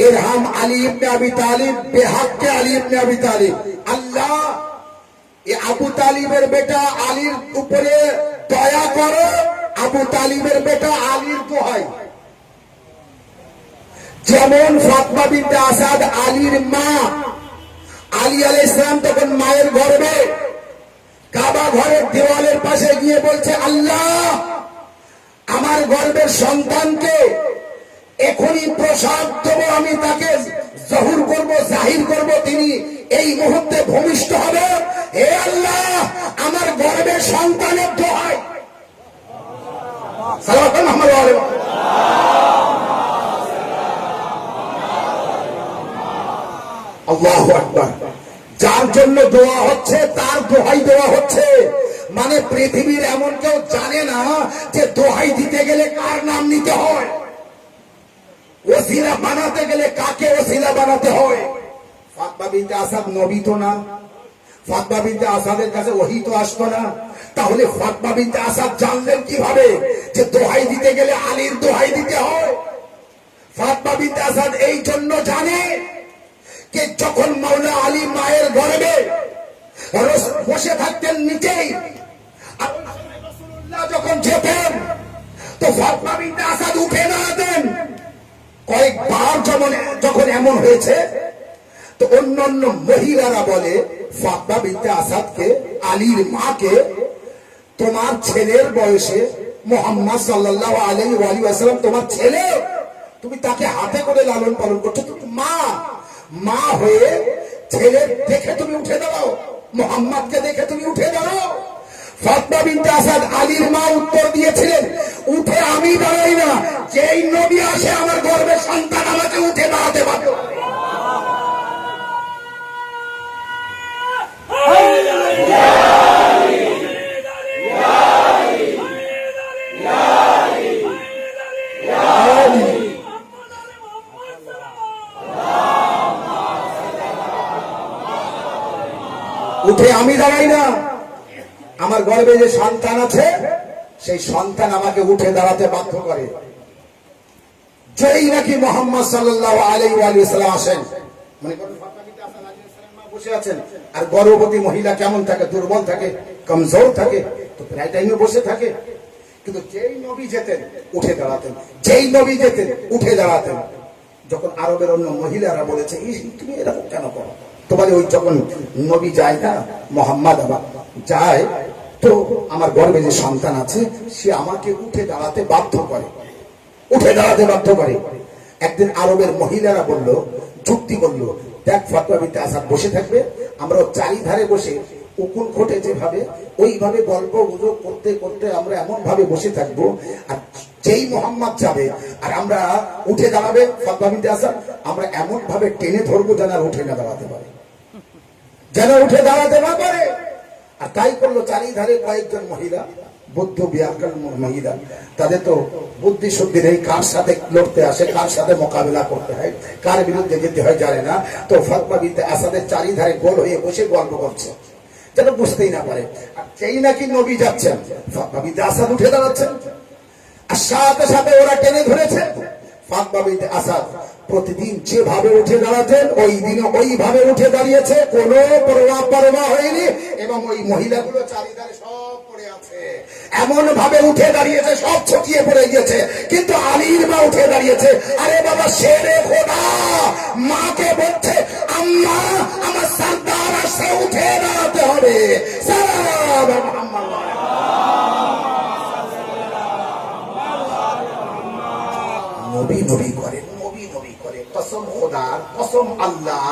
ইরহাম আলী ইবনে আবি তালিব, বিহাক্কে আলী ইবনে আবি তালিব, আল্লাহ এই আবু তালিবের বেটা আলীর উপরে দয়া করো, আবু তালিবের বেটা আলীর দোহাই। যেমন ফাতমা বিনতে আসাদ আলীর মা, আলী আলাইহিস সালাম তখন মায়ের গর্ভে কাবা ঘরের দেওয়ালের পাশে গিয়ে বলছে, আল্লাহ আমার গর্ভের সন্তানকে এখনই প্রসাদ দেবো, আমি তাকে জহুর করব, জাহির করব, তিনি এই মুহূর্তে ভূমিষ্ঠ হবে। হে আল্লাহ আমার গর্ভের সন্তানের দোহাই। সাল্লাল্লাহু আলাইহি ওয়া সাল্লাম। আল্লাহু আকবার। যার জন্য দোয়া হচ্ছে তার দোহাই দেওয়া হচ্ছে। মানে পৃথিবীর এমন কেউ জানে না যে দোহাই দিতে গেলে কার নাম নিতে হয়, ওসিলা বানাতে গেলে কাকে ওসিলা বানাতে হয়। ফাতমা বিনতে আসাদ নবী তো না, ফাতমা বিনতে আসাদের কাছে ওহী তো আসতো না। তাহলে ফাতমা বিনতে আসাদ জানলেন কিভাবে যে দোহাই দিতে গেলে আলীর দোহাই দিতে হয়? ফাতেমা বিনতে আসাদ এই জন্য জানে যে যখন মাওলা আলী মায়ের গর্ভে বসে থাকতেন নিচেই, আর ওই সময় রাসূলুল্লাহ যখন যেতেন তো ফাতেমা বিনতে আসাদ উঠে দাঁড়াতেন। কয়েকবার যখন এমন হয়েছে তো অন্যান্য মহিলারা বলে ফাতেমা বিনতে আসাদকে, আলীর মাকে, তোমার ছেলের বয়সে মুহাম্মদ সাল্লাল্লাহু আলাইহি ওয়াসাল্লাম তোমার ছেলে, তুমি তাকে হাতে করে লালন পালন করছো, তুমি মা হয়ে ছেলে দেখে তুমি উঠে দাঁড়াও, মুহাম্মদকে দেখে তুমি উঠে দাঁড়াও। ফাতেমা বিনতে আসাদ আলীর মা উত্তর দিয়েছিলেন, উঠে আমি দাঁড়াই না, যেই নবী আসে আমার গর্ভে সন্তান আমাকে উঠে দাঁড়াতে বাধ্য করে। উঠে আমি দাঁড়াই না, আমার গর্ভে যে সন্তান আছে সেই সন্তান আমাকে উঠে দাঁড়াতে বাধ্য করে। যেই নাকি মুহাম্মদ সাল্লাল্লাহু আলাইহি ওয়াসাল্লাম আসেন, মনে করেন ফাতেমা বিনতে আসাদ আলাইহিস সালাম মা বসে আছেন, আর গর্ভবতী মহিলা কেমন থাকে, দুর্বল থাকে, কমজোর থাকে, তো প্রায় টাইমে বসে থাকে। কিন্তু যেই নবী যেতেন উঠে দাঁড়াতেন, যেই নবী যেতেন উঠে দাঁড়াতেন। যখন আরবের অন্য মহিলারা বলেছে, তুমি এরকম কেন করো, তোমার ওই যখন নবী যায় না, মোহাম্মদ যায়, তো আমার গর্ভে যে সন্তান আছে সে আমাকে উঠে দাঁড়াতে বাধ্য করে, উঠে দাঁড়াতে বাধ্য করে। একদিন আরবের মহিলারা বলল, যুক্তি করলো, দেখ ফাতেমা বিনতে আসাদ বসে থাকবে, আমরা চারিধারে বসে উকুন খোটে যেভাবে, ওইভাবে গল্প গুজব করতে করতে আমরা এমন ভাবে বসে থাকবো, আর যেই মোহাম্মদ যাবে আর আমরা উঠে দাঁড়াবে ফাতেমা বিনতে আসাদ, আমরা এমন ভাবে টেনে ধরবো যেন আর উঠে না দাঁড়াতে পারে, যেন উঠে দাঁড়াতে না পারে। আর তাই করলো চারিধারে কয়েকজন মহিলা, বুদ্ধ বিয়াকাল মহিলা, তাদের তো বুদ্ধি শুদ্ধি নেই, কার সাথে লড়তে আসে, কার সাথে মোকাবিলা করতে হয়, কার বিরুদ্ধে যেতে হয় জানে না। তো ফাতেমা বিনতে আসাদের চারিধারে গোল হয়ে বসে গল্প করছে যেন বুঝতেই না পারে। আর যেই নাকি নবী যাচ্ছেন ফাতেমা বিনতে আসাদ উঠে দাঁড়াচ্ছেন, আর সাথে সাথে ওরা টেনে ধরেছে। ফাতেমা বিনতে আসাদ প্রতিদিন যেভাবে উঠে দাঁড়াতেন ওই দিনে ওইভাবে উঠে দাঁড়িয়েছে, কোনো পরোয়া হয়নি, এবং ওই মহিলাগুলো চারিধারে সব পড়ে আছে, এমন ভাবে উঠে দাঁড়িয়েছে সব ছটিয়ে পড়ে গিয়েছে। কিন্তু আলীর মা উঠে দাঁড়িয়েছে। আরে বাবা, শেরে খোদা মাকে বলছে, আম্মা আমার সরদার আসছে, উঠে দাঁড়াতে হবে। সালাম মুহাম্মদ। নবী নবী করেন, নবী নবী করে, কসম খোদার, কসম আল্লাহ,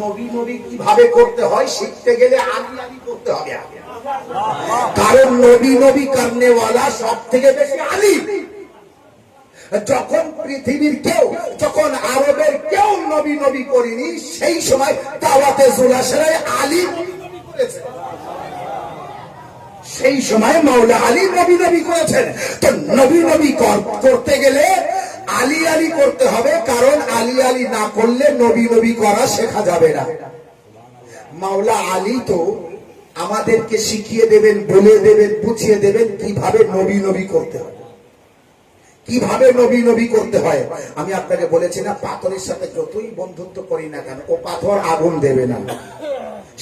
নবী নবী কিভাবে করতে হয় শিখতে গেলে আলী আলী করতে হবে আগে। কারণ নবী নবী করনেওয়ালা সব থেকে বেশি আলী। যখন পৃথিবীর কেউ, যখন আরবের কেউ নবী নবী করেনি, সেই সময় দাওয়াতে জুলাসরায় আলী নবী নবী করেছে, সেই সময় মাওলা আলী নবী নবী করেছেন। তো নবী নবী করতে গেলে আলী আলী করতে হবে, কারণ আলী আলী না করলে নবী নবী করা শেখা যাবে না। মাওলা আলী তো আমাদেরকে শিখিয়ে দেবেন, বলে দেবেন, বুঝিয়ে দেবেন কিভাবে নবী নবী করতে হয়, কিভাবে নবী নবী করতে হয়। আমি আপনাকে বলেছি না, পাথরের সাথে যতই বন্ধুত্ব করি না কেন, ও পাথর আগুন দেবে না,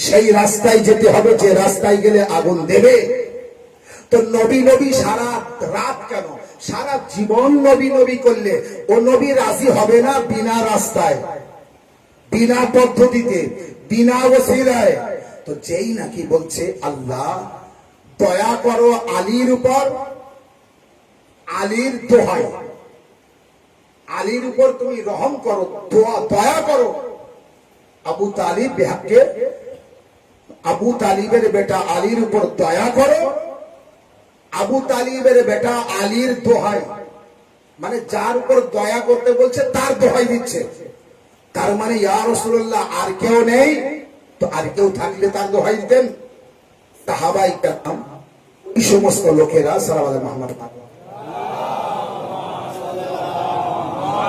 সেই রাস্তায় যেতে হবে যে রাস্তায় গেলে আগুন দেবে। তো নবী নবী সারা রাত কেন, সারা জীবন নবী নবী করলে ও নবী রাজি হবে না বিনা রাস্তায়, বিনা পদ্ধতিতে, বিনা ওসিলায়। তো যেই নাকি বলছে আল্লাহ দয়া করো আলীর উপর, আলীর দোহাই, আলীর উপর তুমি রহম করো, দয়া করো। আবু তালিব বেহাকে, আবু তালিবের বেটা আলীর উপর দয়া করো। আবু তালিবের বেটা আলীর দোহাই, মানে যার উপর দয়া করতে বলছে তার দোহাই দিচ্ছে। তার মানে ইয়া রাসূলুল্লাহ আর কেউ নেই, তো আর কেউ থাকলে তার দোহাই দিতেন। সাহাবায়ে কেরাম, এই সমস্ত লোকেরা, সাল্লাল্লাহু আলাইহি মুহাম্মদ,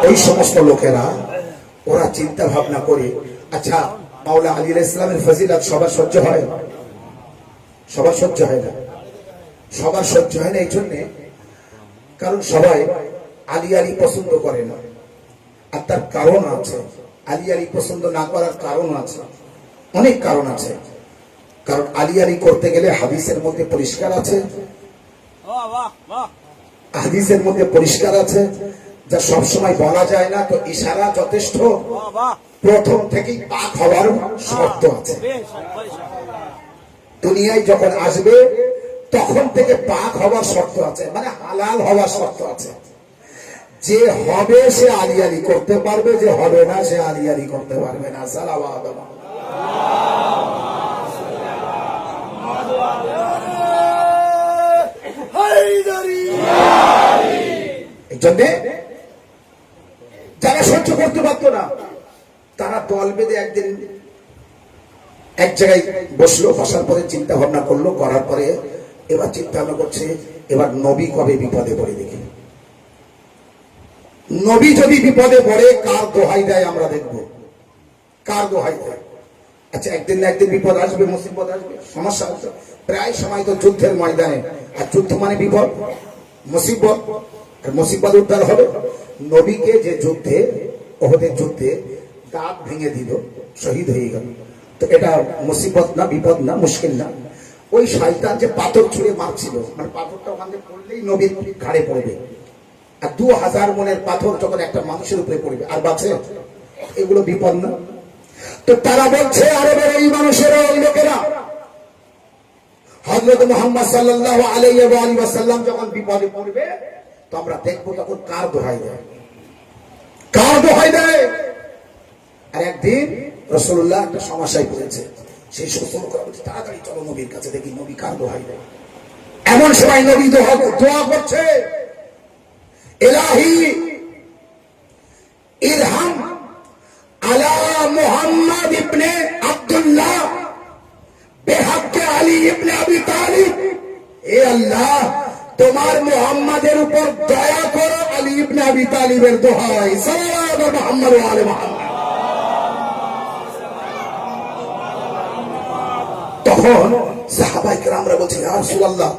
এই সমস্ত লোকেরা ওরা চিন্তা ভাবনা করে, আচ্ছা মাওলা আলী আলাইহিস সালামের ফজিলত সবার সহ্য হয়? সবার সহ্য হয় না, সবার সহ্য হয় না। এই জন্যে, কারণ সবাই আলী আলী পছন্দ করে না। আর তার কারণ আছে। আলী পছন্দ না করার কারণ আছে, অনেক কারণ আছে। কারণ আলী করতে গেলে হাদিসের মধ্যে পরিষ্কার আছে, হাদিসের মধ্যে পরিষ্কার আছে, যা সবসময় বলা যায় না, তো ইশারা যথেষ্ট। প্রথম থেকেই পাক হওয়ার শর্ত আছে। দুনিয়ায় যখন আসবে তখন থেকে পাক হওয়ার শর্ত আছে, মানে হালাল হওয়ার শর্ত আছে। যে হবে সে আলী করতে পারবে, যে হবে না সে আলী করতে পারবে না। সালাওয়াত এই জন্য যারা সহ্য করতে পারতো না তারা দল বেঁধে একদিন এক জায়গায় বসলো, বসার পরে চিন্তা ভাবনা করলো, করার পরে এবার চিন্তা ভাবনা করছে এবার নবী কবে বিপদে পড়ে দেখি, নবী যদি বিপদে পড়ে কার দোহাই দেয় আমরা দেখবো, কার দোহাই দেয়। আচ্ছা একদিন না একদিন বিপদ আসবে, মুসিবত আসবে, সমস্যা আসবে। প্রায় সময় তো যুদ্ধের ময়দানে, আর যুদ্ধ মানে বিপদ, মুসিবত, আর মুসিবত উদ্ধার হবে। নবীকে যে যুদ্ধে, ওহদের যুদ্ধে দাঁত ভেঙে দিল, শহীদ হয়ে গেল, তো এটা মুসিবত না, বিপদ না, মুশকিল না। ওই শয়তান যে পাথর ছুঁড়ে মারছিল, মানে পাথরটা ওখানে পড়লেই নবীর ঘাড়ে পড়বে, আর 2000 মনের পাথর যখন একটা মানুষের উপরে পড়বে আর বাঁচে, এগুলো বিপদ না? তো তারা বলছে আরবের এই মানুষেরা, ওই লোকেরা হযরত মুহাম্মদ সাল্লাল্লাহু আলাইহি ওয়া সাল্লাম যখন বিপদে পড়বে তো আমরা দেখবো তখন কার দোহাই দেয়, কার দোহাই দেয়। আর একদিন রাসূলুল্লাহ একটা সমস্যায় পড়েছে, সেই সমস্ত লোকেরা বলছে তাড়াতাড়ি চলো নবীর কাছে, দেখি নবী কার দোহাই দেয়। এমন সময় নবী দোয়া করছে, ইলাহি ইরহাম আলা মুহাম্মদ ইবনে আব্দুল্লাহ বেহক আলী ইবনে আবি তালিব। এ আল্লাহ তোমার মুহাম্মাদের উপর দয়া করো, আলী ইবনে আবি তালিবের দোহাই। সাল্লাল্লাহু আলা মুহাম্মদ ওয়া আলি মুহাম্মদ। তখন সাহাবায়ে কেরামরা বলছেন ইয়া রাসূলুল্লাহ,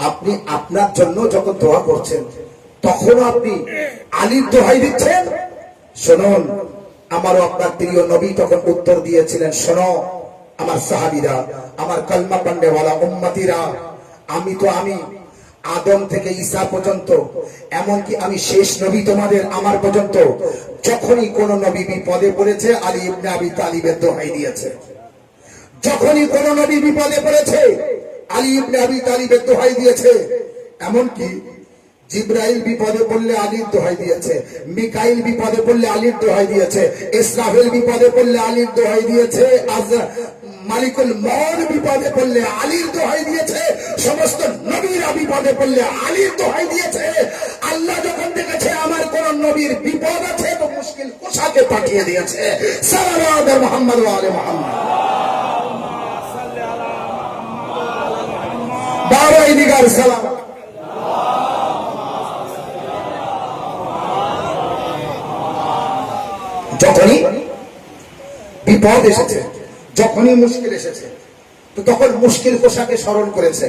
আপনি আপনার জন্য যখন দোয়া করছেন তখন আপনি আলীর দোহাই দিচ্ছেন? শুনুন, আমারও আপনার প্রিয় নবী তখন উত্তর দিয়েছিলেন, শোনো আমার সাহাবীরা, আমার কলমা পান্ডেওয়ালা উম্মতিরা, আমি আদম থেকে ঈসা পর্যন্ত, এমনকি আমি শেষ নবী তোমাদের আমার পর্যন্ত, যখনই কোন নবী বিপদে পড়েছে আলী ইবনে আবি তালিবের দোহাই দিয়েছে। যখনই কোন নবী বিপদে পড়েছে আলী ইবনে আবি তালিবের দোহাই দিয়েছে। এমনকি জিব্রাইল বিপদে পড়লে আলীর দোহাই দিয়েছে, মিকাইল বিপদে পড়লে আলীর দোহাই দিয়েছে, ইসরাফিল বিপদে পড়লে আলীর দোহাই দিয়েছে, মালিকুল মউত বিপদে পড়লে আলীর দোহাই দিয়েছে, সমস্ত নবীরা বিপদে পড়লে আলীর দোহাই দিয়েছে। আল্লাহ যখন দেখেছে আমার কোন নবীর বিপদ আছে তো মুশকিল কুশাকে পাঠিয়ে দিয়েছে। সাল্লাল্লাহু আলা মুহাম্মদ ওয়া আলি মুহাম্মদ। বাবাই দিগার সালাম। যখনই বিপদ এসেছে, যখনই মুশকিল এসেছে, তো তখন মুশকিল কোষাকে স্মরণ করেছে।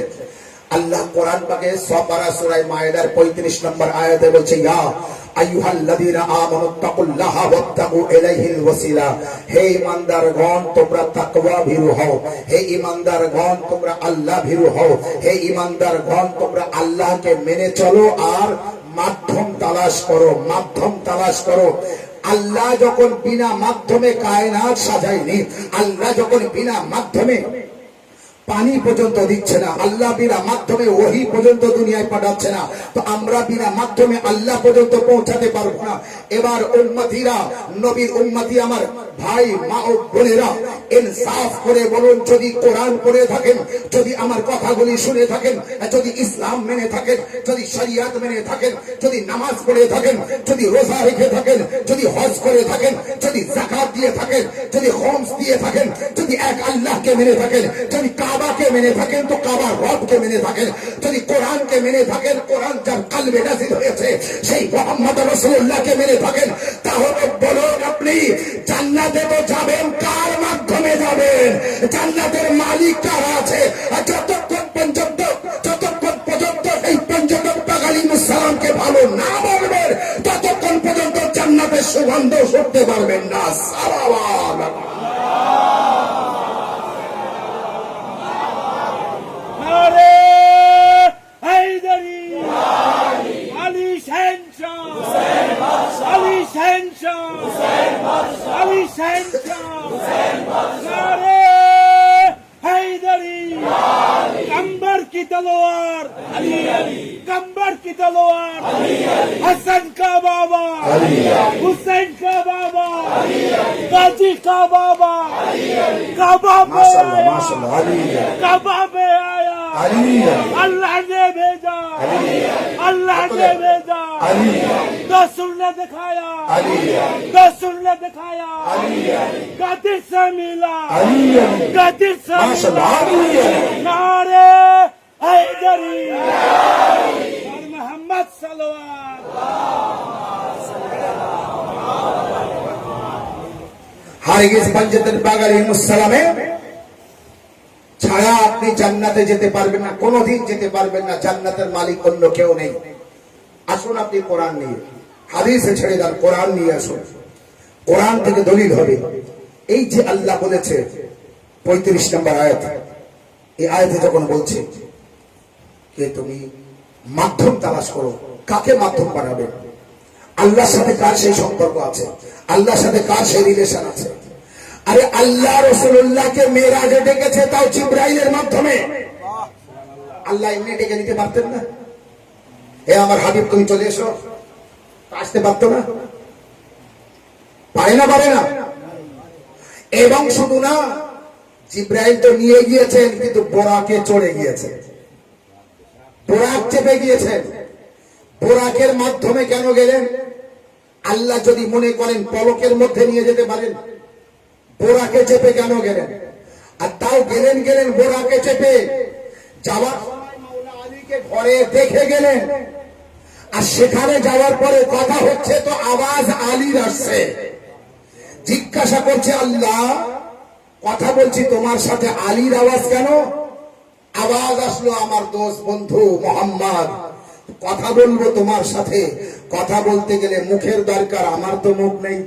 আল্লাহ কোরআন পাকে সূরা সূরা মায়েদার 35 নম্বর আয়াতে বলছে, ইয়া আইয়ুহাল্লাযীনা আমানুত্তাকুল্লাহা ওয়াত্তাকু ইলাইহিল ওয়াসিলা। হে ঈমানদারগণ তোমরা তাকওয়া ভীরু হও, হে ঈমানদারগণ তোমরা আল্লাহ ভীরু হও, হে ঈমানদারগণ তোমরা আল্লাহকে মেনে চলো আর মাধ্যম তালাশ করো, মাধ্যম তালাশ করো। আল্লাহ যখন বিনা মাধ্যমে কায়নাত সাজায়নি, আল্লাহ যখন বিনা মাধ্যমে পানি পর্যন্ত দিচ্ছে না, আল্লাহ বিনা মাধ্যমে ওহী পর্যন্ত দুনিয়ায় পাঠাচ্ছে না, তো আমরা বিনা মাধ্যমে আল্লাহ পর্যন্ত পৌঁছাতে পারবো না। এবার উম্মতিরা, নবীর উম্মতি আমার ভাই মা ও বোনেরা, ইনসাফ করে বলুন, যদি কোরআন পড়ে থাকেন, যদি আমার কথাগুলি শুনে থাকেন, যদি ইসলাম মেনে থাকেন, যদি শরিয়ত মেনে থাকেন, যদি নামাজ পড়ে থাকেন, যদি রোজা রেখে থাকেন, যদি হজ করে থাকেন, যদি যাকাত দিয়ে থাকেন, যদি খমস দিয়ে থাকেন, যদি এক আল্লাহকে মেনে থাকেন, যদি কাবাকে মেনে থাকেন তো কাবার রবকে মেনে থাকেন, যদি কোরআনকে মেনে থাকেন, কোরআন যার কলবে নাযিল হয়েছে সেই মুহাম্মদ রাসূলুল্লাহকে মেনে থাকেন, তাহলে বলুন আপনি জান্নাতে তো যাবেন কার মাধ্যমে যাবেন? জান্নাতের মালিক কারা আছে? যতক্ষণ পর্যন্ত এই পঞ্চতত্ত্ব আলাইহিস সালামকে ভালো না বলবেন ততক্ষণ পর্যন্ত জান্নাতের সুগন্ধ সরতে পারবেন না। সালাওয়াত। নারে হায়দারি আলী শাহনশাহ আলী শাহনশাহ আলী শাহনশাহ নারে হায়দারি कंबर की तलवार कंबर की तलवार हसन का बाबा हुसैन का बाबा गाजी का बाबा काबा पे माशाल्लाह आया माशाल्लाह। अली काबा पे आया अली अल्लाह ने भेजा अल्लाह ने भेजा अली रसूल ने दिखाया अली रसूल ने दिखाया गादी से मिला अली गादी से माशाल्लाह। अली नारे हैदरी और मोहम्मद सल्लल्लाहु হারগিজ পঞ্চতের বাগালী মুসালামে ছাড়া আপনি জান্নাতে যেতে পারবেন না, কোনোদিন যেতে পারবেন না। জান্নাতের মালিক অন্য কেউ নেই। আসুন আপনি কোরআন নিয়ে, হাদিসে ছেড়ে দেন, কোরআন নিয়ে আসুন। কোরআন থেকে দলিল হবে। এই যে আল্লাহ বলেছে 35 নম্বর আয়াত, এই আয়াতে যখন বলছে যে তুমি মাধ্যম তালাশ করো, কাকে মাধ্যম বানাবে? আল্লাহর সাথে কার সেই সম্পর্ক আছে? আল্লাহর সাথে কার সেই রিলেশন আছে? আরে আল্লাহ রাসূলুল্লাহকে মেরাজে ডেকেছে, তাও জিবরাইলের মাধ্যমে। আল্লাহ এমনি ডেকে নিতে পারতেন না? হে আমার হাবিব তুমি চলে এসো, আসতে পারতো না? পারে না, পারে না। এবং শুধু না, জিবরাইল তো নিয়ে গিয়েছেন, কিন্তু বোরাকে চড়ে গিয়েছে, বোরাক চেপে গিয়েছেন। বোরাকের মাধ্যমে কেন গেলেন? আল্লাহ যদি মনে করেন পলকের মধ্যে নিয়ে যেতে পারেন, বোরাকে চেপে কেন গেলেন? আর তাও গেলেন বোরাকে চেপে। যাওয়ার সময় মাওলা আলীকে ঘরে দেখে গেলেন, আর সেখানে যাওয়ার পরে কথা হচ্ছে, তো আওয়াজ আলীর আসছে। জিজ্ঞাসা করছে, আল্লাহ কথা বলছি তোমার সাথে, আলীর আওয়াজ কেন? আওয়াজ আসলো, আমার দোস্ত বন্ধু মোহাম্মদ, কথা বলবো তোমার সাথে। কথা বলতে গেলে মুখের দরকার, আমার তো মুখ নেই।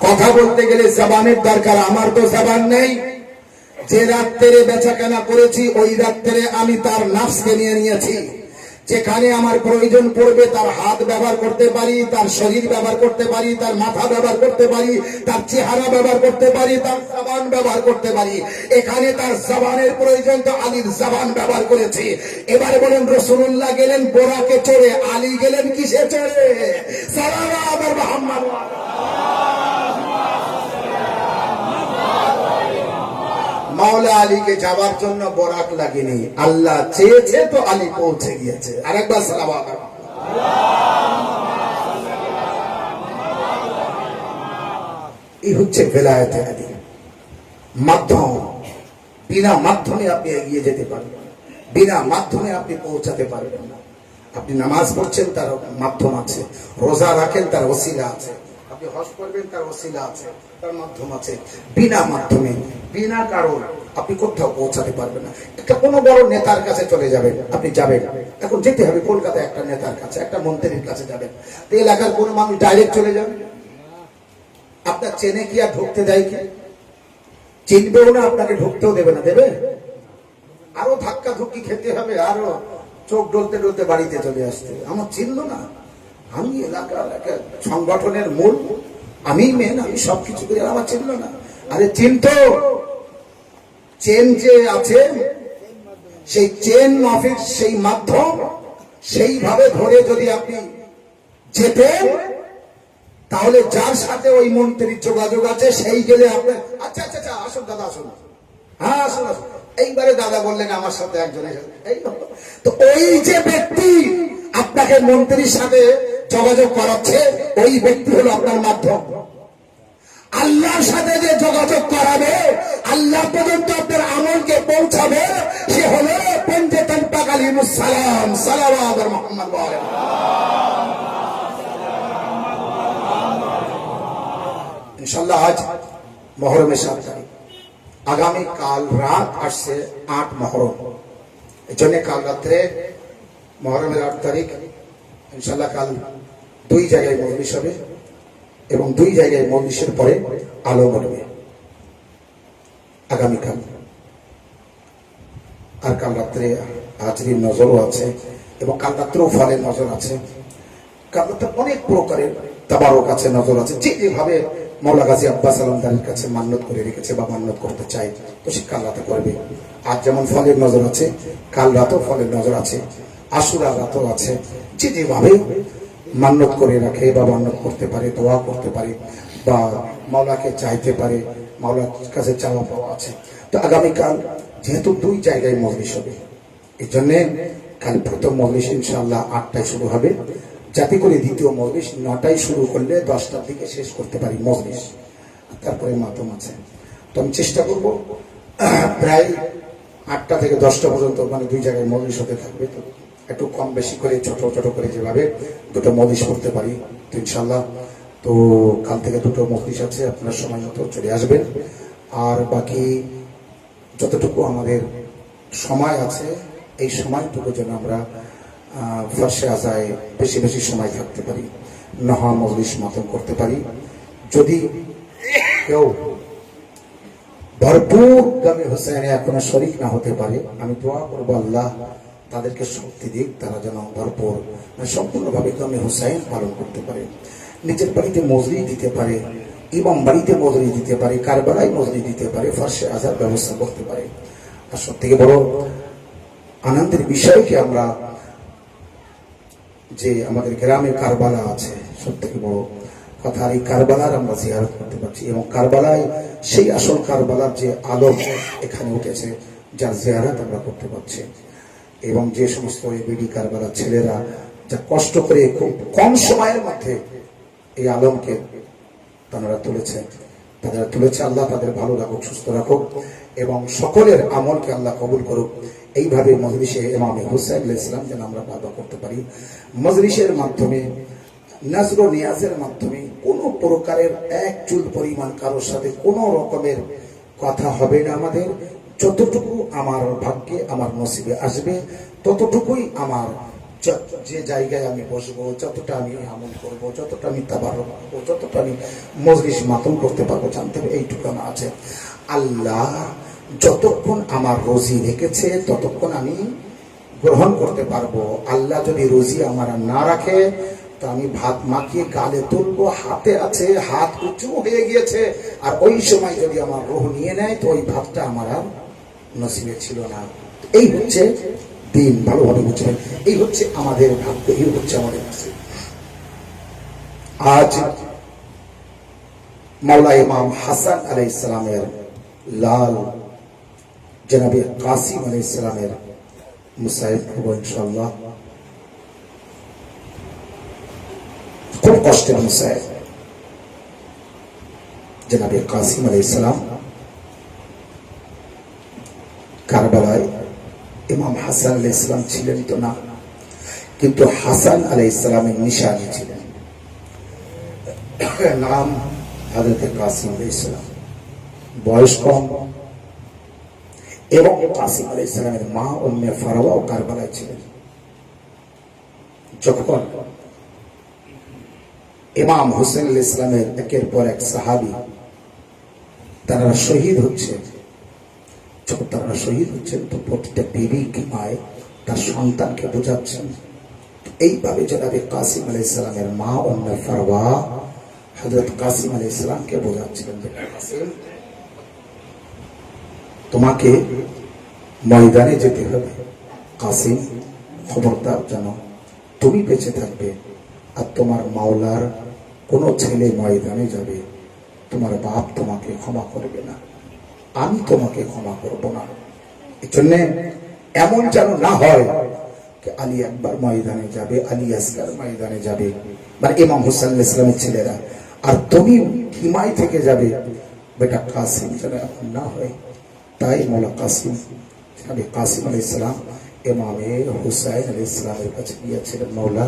কথা বলতে গেলে জবানের দরকার, আমার তো জবান নেই। যে রাত্রে বেচাকেনা করেছি, ওই রাত্রে আমি তার নাফসকে নিয়ে নিয়েছি। যেখানে আমার প্রয়োজন পড়বে তার হাত ব্যবহার করতে পারি, তার শরীর ব্যবহার করতে পারি, তার মাথা ব্যবহার করতে পারি, তার চেহারা ব্যবহার করতে পারি, তার জবান ব্যবহার করতে পারি। এখানে তার জবানের প্রয়োজন, তো আলীর জবান ব্যবহার করেছি। এবারে বলেন, রাসূলুল্লাহ গেলেন বোরাকে চড়ে, আলী গেলেন কিসে চড়ে? সাল্লাল্লাহু আলাইহি মুহাম্মদ। মাওলা আলীকে যাওয়ার জন্য বোরাক লাগেনি, আল্লাহ চেয়েছে তো আলী পৌঁছে গিয়েছে। আরেকবার সালাওয়াত। এই হচ্ছে বেলায়েতে আলী, মাধ্যম। বিনা মাধ্যমে আপনি এগিয়ে যেতে পারবেন না, বিনা মাধ্যমে আপনি পৌঁছাতে পারবেন না। আপনি নামাজ পড়ছেন, তার মাধ্যম আছে। রোজা রাখেন, তার ওসিলা আছে। আপনি হজ করবেন, তার ওসিলা আছে, তার মাধ্যম আছে। বিনা মাধ্যমে, বিনা কারণ আপনি কোথাও পৌঁছাতে পারবেন না। একটা কোনো বড় নেতার কাছে চলে যাবেন, আপনি যাবেন, এখন যেতে হবে কলকাতায় একটা নেতার কাছে, একটা মন্ত্রীর কাছে যাবেন, তো এলাকার কোনো মানুষ ডাইরেক্ট চলে যাবে? আপনার চেনে কি আর ঢুকতে দেয় কি? চিনবেও না, আপনাকে ঢুকতেও দেবে না। দেবে? আরো ধাক্কা ধুক্কি খেতে হবে, আরো চোখ ডলতে ডলতে বাড়িতে চলে আসতে। আমার চিনলো না, আমি এলাকার একটা সংগঠনের মূল, আমি মেন, আমি সবকিছু করি, আমার চিনলো না। আরে চিনতো, চেন যে আছে, সেই চেন মাফিক সেই মাধ্যম, সেইভাবে ধরে যদি আপনি যেতেন, তাহলে যার সাথে ওই মন্ত্রীর যোগাযোগ আছে সেই গেলে আপনার, আচ্ছা আচ্ছা আচ্ছা আসুন দাদা, আসুন, হ্যাঁ আসুন আসুন। এইবারে দাদা বললেন আমার সাথে একজনের সাথে, এই তো ওই যে ব্যক্তি আপনাকে মন্ত্রীর সাথে যোগাযোগ করাচ্ছে, ওই ব্যক্তি হলো আপনার মাধ্যম। আল্লাহর সাথে যে যোগাযোগ করাবে, আল্লাহ পর্যন্ত আপনার আমলকে পৌঁছাবে, সে হলো পঞ্চতন পাকালী মুসালাম। সালাওয়াত মুহাম্মদ বলেন। ইনশাআল্লাহ আজ মহরমের 7 তারিখ, আগামী কাল রাত আসছে 8 মহরম। এই জন্য কাল রাত্রে মহরমের 8 তারিখ, ইনশাআল্লাহ কাল 2 জায়গায় মজলিস হবে। এবং 2 জায়গায় মজলিসের পরে আলো উঠবে আগামীকাল। আর কাল রাত্রে হাজরির নজরও আছে এবং কাল রাত্রেও ফলের নজর আছে। কাল রাত্রে অনেক প্রকারের তাবারক আছে, নজর আছে। যেভাবে মৌলা গাজী আব্বাস আলমদারের কাছে মান্যত করে রেখেছে বা মান্যত করতে চায়, তো সে কাল রাতে করবে। আজ যেমন ফলের নজর আছে, কাল রাতেও ফলের নজর আছে, আশুরা রাতও আছে। যেভাবে মান্যত করে রাখে বা মান্যত করতে পারে, দোয়া করতে পারে বা মাওলাকে চাইতে পারে, মাওলার কাছে চাওয়া পাওয়া আছে। তো আগামীকাল যেহেতু 2 জায়গায় মজলিস হবে, এই জন্যে কাল প্রথম মজলিস ইনশাআল্লাহ 8টায় শুরু হবে, যাতে করে দ্বিতীয় মজলিস 9টায় শুরু করলে 10টার দিকে শেষ করতে পারি মজলিস। তারপরে মাতম আছে। তো আমি চেষ্টা করব প্রায় 8টা থেকে 10টা পর্যন্ত, মানে 2 জায়গায় মজলিস হতে থাকবে। তো একটু কম বেশি করে ছোট ছোট করে যেভাবে 2টো মজলিস করতে পারি, তো ইনশাআল্লাহ। তো কাল থেকে 2টো মজলিস আছে, আপনার সময় মতো চলে আসবেন। আর বাকি যতটুকু আমাদের সময় আছে, এই সময়টুকু যেন আমরা ফার্সে আজায় বেশি বেশি সময় থাকতে পারি, নহা মজলিস মাতম করতে পারি। যদি কেউ ভরপুর গামী হুসাইনে এখনো শরীক না হতে পারে, আমি দোয়া করবো আল্লাহ তাদেরকে শক্তি দিক, তারা যেন ভরপুর সম্পূর্ণভাবে গামী হুসাইন পালন করতে পারে। নিজের বাড়িতে মজলি দিতে পারে, ইমাম বাড়িতে মজলি দিতে পারে, কারবালায় মজলি দিতে পারে, ফার্সে আজার ব্যবস্থা করতে পারে। আর সব থেকে বড় আনন্দের বিষয় কি, আমরা যে আমাদের গ্রামে কারবালা আছে, সব থেকে বড় কথা, এই কারবালার আমরা জিয়ারত করতে পারছি এবং কারবালায় সেই আসল কারবালার যে আলোক এখানে উঠেছে, যার জিয়ারত আমরা করতে পারছি। এবং যে সমস্ত বিডি কারবালার ছেলেরা যা কষ্ট করে খুব কম সময়ের মধ্যে এই আলমকে তারা তুলেছে, আল্লাহ তাদের ভালো রাখুক, সুস্থ রাখুক এবং সকলের আমলকে আল্লাহ কবুল করুক। এইভাবে মজলিসে ইমামে হুসাইন আলাইহিস সালাম যেন আমরা বাদা করতে পারি। মজলিসের মাধ্যমে, নাজর ও নিয়াজের মাধ্যমে কোনো প্রকারের এক চুল পরিমাণ কারোর সাথে কোনো রকমের কথা হবে না। আমাদের যতটুকু আমার ভাগ্যে, আমার নসিবে আসবে, ততটুকুই আমার, যে জায়গায় আমি বসবো, যতটা আমি আমল করবো, যতটা আমি তাবারক করবো, যতটা আমি মজলিস মাতম করতে পারবো, জানতে হবে এইটুকু আছে। আল্লাহ যতক্ষণ আমার রোজি রেখেছে ততক্ষণ আমি গ্রহণ করতে পারবো। আল্লাহ যদি রোজি আমার না রাখে, তো আমি ভাত মাখিয়ে গালে তুলবো, হাতে আছে, হাত উঁচু হয়ে গিয়েছে, আর ওই সময় যদি আমার রুহ নিয়ে নেয়, তো ওই ভাতটা আমার আর নসিবে ছিল না। এই হচ্ছে দিন, ভালোভাবে বুঝবেন। এই হচ্ছে আমাদের ভাগ্য, এই হচ্ছে আমাদের কাছে। আজ মাওলা ইমাম হাসান আলাইহিস সালামের লাল জনাবে কাসিম আলাইহিস সালামের মুসাইব হবো ইনশাআল্লাহ। খুব কষ্টের মুসাইব। জনাবে কাসিম আলাইহিস সালাম কারবালায় ইমাম হাসান আলাইহিস সালাম ছিলেন তো না, কিন্তু হাসান আলাইহিস সালামের নিশানি ছিলেন। নাম হযরত কাসিম আলাইহিস সালাম, বয়স কম, এবং কাসিম আলাইহিস সালামের মা উম্মে ফারওয়া কারবালায় ছিলেন। যখন ইমাম হুসাইন আলাইহিস সালামের একের পর এক সাহাবী তারা শহীদ হচ্ছে, যখন তারা শহীদ হচ্ছেন, তো প্রতিটা বিবি কি মায় তার সন্তানকে বোঝাচ্ছেন। এইভাবে জনাবে কাসিম আলাইহিস সালামের মা উম্মে ফারওয়া হযরত কাসিম আলাইহিস সালামকে বোঝাচ্ছিলেন যে কাসিম, তোমাকে ময়দানে যেতে হবে। কাসিম, খবরদার যেন তুমি বেঁচে থাকবে আর তোমার মাওলার কোনো ছেলে ময়দানে যাবে, তোমার বাপ তোমাকে ক্ষমা করবে না, আমি তোমাকে ক্ষমা করব না। এই জন্য এমন যেন না হয় আলী আকবর ময়দানে যাবে, আলী আসগার ময়দানে যাবে, মানে ইমাম হুসাইন আলাইহিস সালামের ছেলেরা, আর তুমি হিমায় থেকে যাবে। বেটা কাসিম যেন এমন না হয়। তাই মৌলা কাসিম, জনাবে কাসিম আলাইহিস সালাম ইমামে হুসাইন আলাইহিস সালামের কাছে গিয়েছিলেন, মাওলা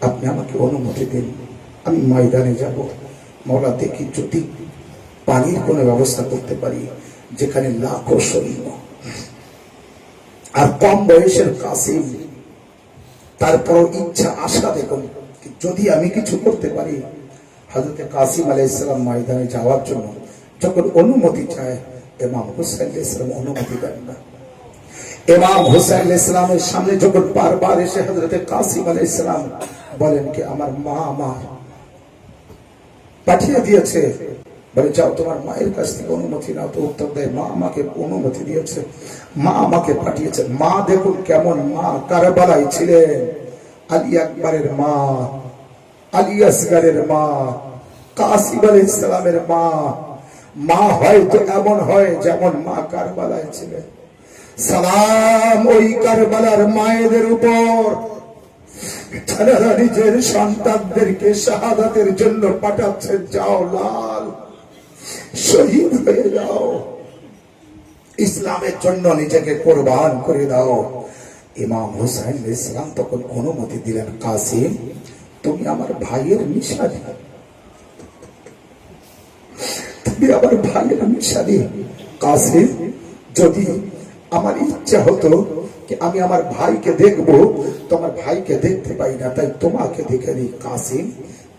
আপনি আমাকে অনুমতি দিন, আমি ময়দানে যাব। মাওলা দেখি যদি পানির কোনো ব্যবস্থা করতে পারি, যেখানে লাখো সৈন্য, আর কম বয়সের কাসিম, তারপর ইচ্ছা আশা দেখুন, যদি আমি কিছু করতে পারি, হযরতে কাসিম আলাইহিস সালাম ময়দানে যাওয়ার জন্য যখন অনুমতি চায়, ইমাম হুসাইন আলাইহিস সালাম অনুমতি দেন না। ইমাম হুসাইন আলাইহিস সালামের সামনে যখন বারবার এসে হযরতে কাসিম আলাইহিস সালাম বলেন কি আমার মা আমার পাঠিয়ে দিয়েছে, বলে যাও তোমার মায়ের কাছ থেকে অনুমতি নাও। তো উত্তর দেয় মা আমাকে অনুমতি দিয়েছে, মা আমাকে পাঠিয়েছে। মা দেখুন কেমন মা, কারবালায় ছিলেন, আলী আকবরের মা, আলী আসগরের মা, কাসিম আলাইহিস সালামের মা। মা হয়তো এমন হয় যেমন মা কারবালায় ছিলেন। সালাম ওই কারবালার মায়েদের উপর যারা নিজের সন্তানদেরকে শাহাদাতের জন্য পাঠাচ্ছেন, যাও লাল শহীদ হয়ে যাও, ইসলামের জন্য নিজেকে কোরবান করে দাও। ইমাম হুসাইন আলাইহিস সালাম তখন অনুমতি দিলেন, কাসিম তুমি আমার ভাইয়ের নিশানি, তুমি আমার ভাইয়ের নিশানি। কাসিম যদি আমার ইচ্ছা হতো कि আমি আমার ভাইকে দেখব, তোমার ভাইকে দেখতে পাই না, তাই তোমাকে দেখে নিই। কাসিম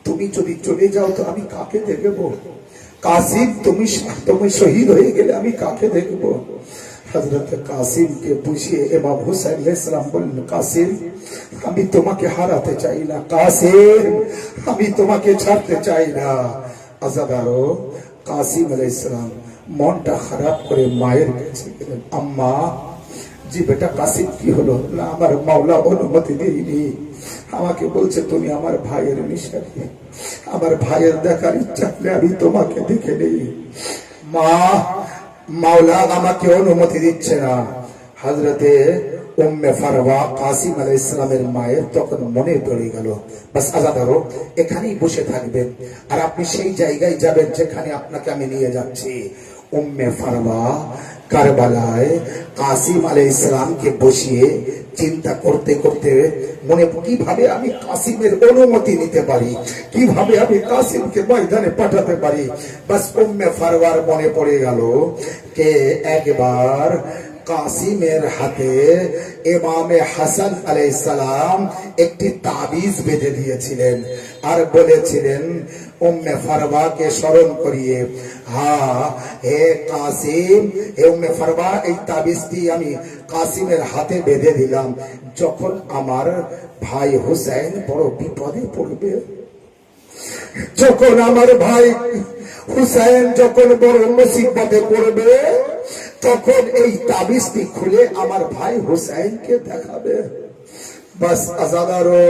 তুমি যদি চলে যাও তো আমি কাকে দেখব? কাসিম তুমি শহীদ হয়ে গেলে আমি কাকে দেখব? হযরত কাসিমকে বুঝিয়ে ইমাম হুসাইন আলাইহিস সালাম বললেন, কাসিম আমি তোমাকে হারাতে চাই না, কাসিম আমি তোমাকে ছাড়তে চাই না। আজাদারো কাসিম আলাইহিস সালাম মনটা খারাপ করে মায়ের কাছে গেলেন, আম্মা জি বেটা কাসিম কি হলো? না আমার মাওলা অনুমতি দেয়নি, আমাকে বলছে তুমি আমার ভাইয়ের নিশানি, আমার ভাইয়ের দেখার ইচ্ছা হলে আমি তোমাকে দেখে নেই। মা মাওলা আমাকে অনুমতি দিচ্ছে না। হযরতে উম্মে ফারওয়া কাসিম আলাইহিস সালামের মায়ের তখন মনে পড়ে গেল, বাস আজাদারো এখানেই বসে থাকবেন আর আপনি সেই জায়গায় যাবেন যেখানে আপনাকে আমি নিয়ে যাচ্ছি। উম্মে ফারওয়া কারবালায় কাসিম আলাইহিস সালামকে বসিয়ে চিন্তা করতে করতে মনে কিভাবে আমি কাসিমের অনুমতি নিতে পারি, কিভাবে আমি কাসিমকে ময়দানে পাঠাতে পারি। বাস উম্মে ফারওয়ার মনে পড়ে গেল কে একবার কাসিমের হাতে ইমামে হাসান আলাইহিস সালাম একটি তাবিজ বেঁধে দিয়েছিলেন আর বলেছিলেন উম্মে ফারওয়াকে স্মরণ করিয়ে, হ্যাঁ হে কাসিম, হে উম্মে ফারওয়া এই তাবিজটি আমি কাসিমের হাতে বেঁধে দিলাম, যখন আমার ভাই হুসাইন বড় বিপদে পড়বে, যখন আমার ভাই হুসাইন যখন বড় মুসিবতে পড়বে, তখন এই তাবিজটি খুলে আমার ভাই হুসাইনকে দেখাবে। বাস আজাদারো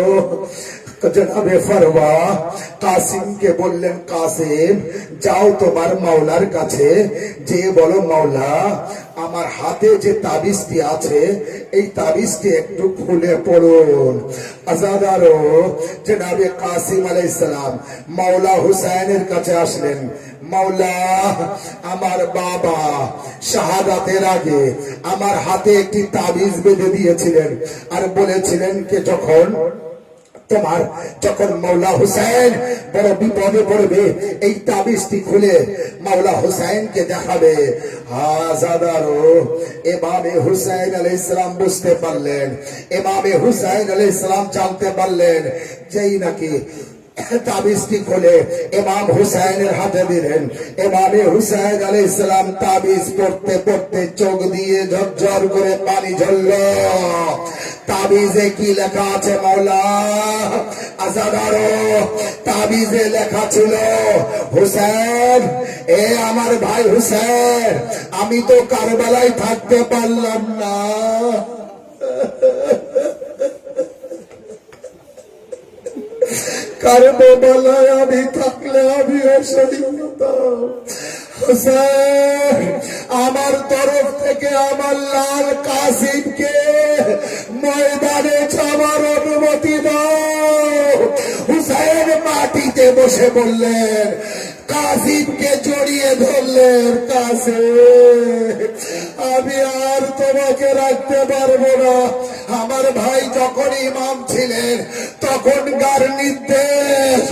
জনাবে ফারওয়া কাসিমকে বললেন, কাসিম যাও তোমার মাওলার কাছে যে বলো, মাওলা আমার হাতে যে তাবিজটি আছে এই তাবিজটি একটু খুলে পড়ুন। আজাদারো জনাবে কাসিম আলাইহিস সালাম মাওলা হুসাইনের কাছে আসলেন, মাওলা আমার বাবা শাহাদাতের আগে আমার হাতে একটি তাবিজ বেঁধে দিয়েছিলেন আর বলেছিলেন কে যখন মাওলা হুসাইন বড় বিপদে পড়বে এই তাবিজটি খুলে মাওলা হুসাইনকে দেখাবে। হাজাদারো ইমামে হুসাইন আলাইহিস সালাম বুঝতে পারলেন, ইমামে হুসাইন আলাইহিস সালাম জানতে পারলেন যেই নাকি তাবিজটি খুলে ইমাম হুসাইনের হাতে দিলেন, ইমামে হুসাইন আলাইহিস সালাম তাবিজ পড়তে পড়তে চোখ দিয়ে ঝরঝর করে পানি ঝরল। তাবিজে কি লেখা আছে মাওলা? আজাদারো তাবিজে লেখা ছিল, হুসাইন এ আমার ভাই হুসাইন, আমি তো কারবালায় থাকতে পারলাম না, কারবালায় আমি থাকলে আমিও শহীদ হতাম। হুসাইন আমার তরফ থেকে আমার লাল কাসিমকে ময়দানে যাওয়ার অনুমতি দাও। হুসাইন মাটিতে বসে বললেন, কাসিমকে জড়িয়ে ধরলেন, কাসিম আমি আর তোমাকে রাখতে পারবো না, আমার ভাই যখন ইমাম ছিলেন তখন গার নির্দেশ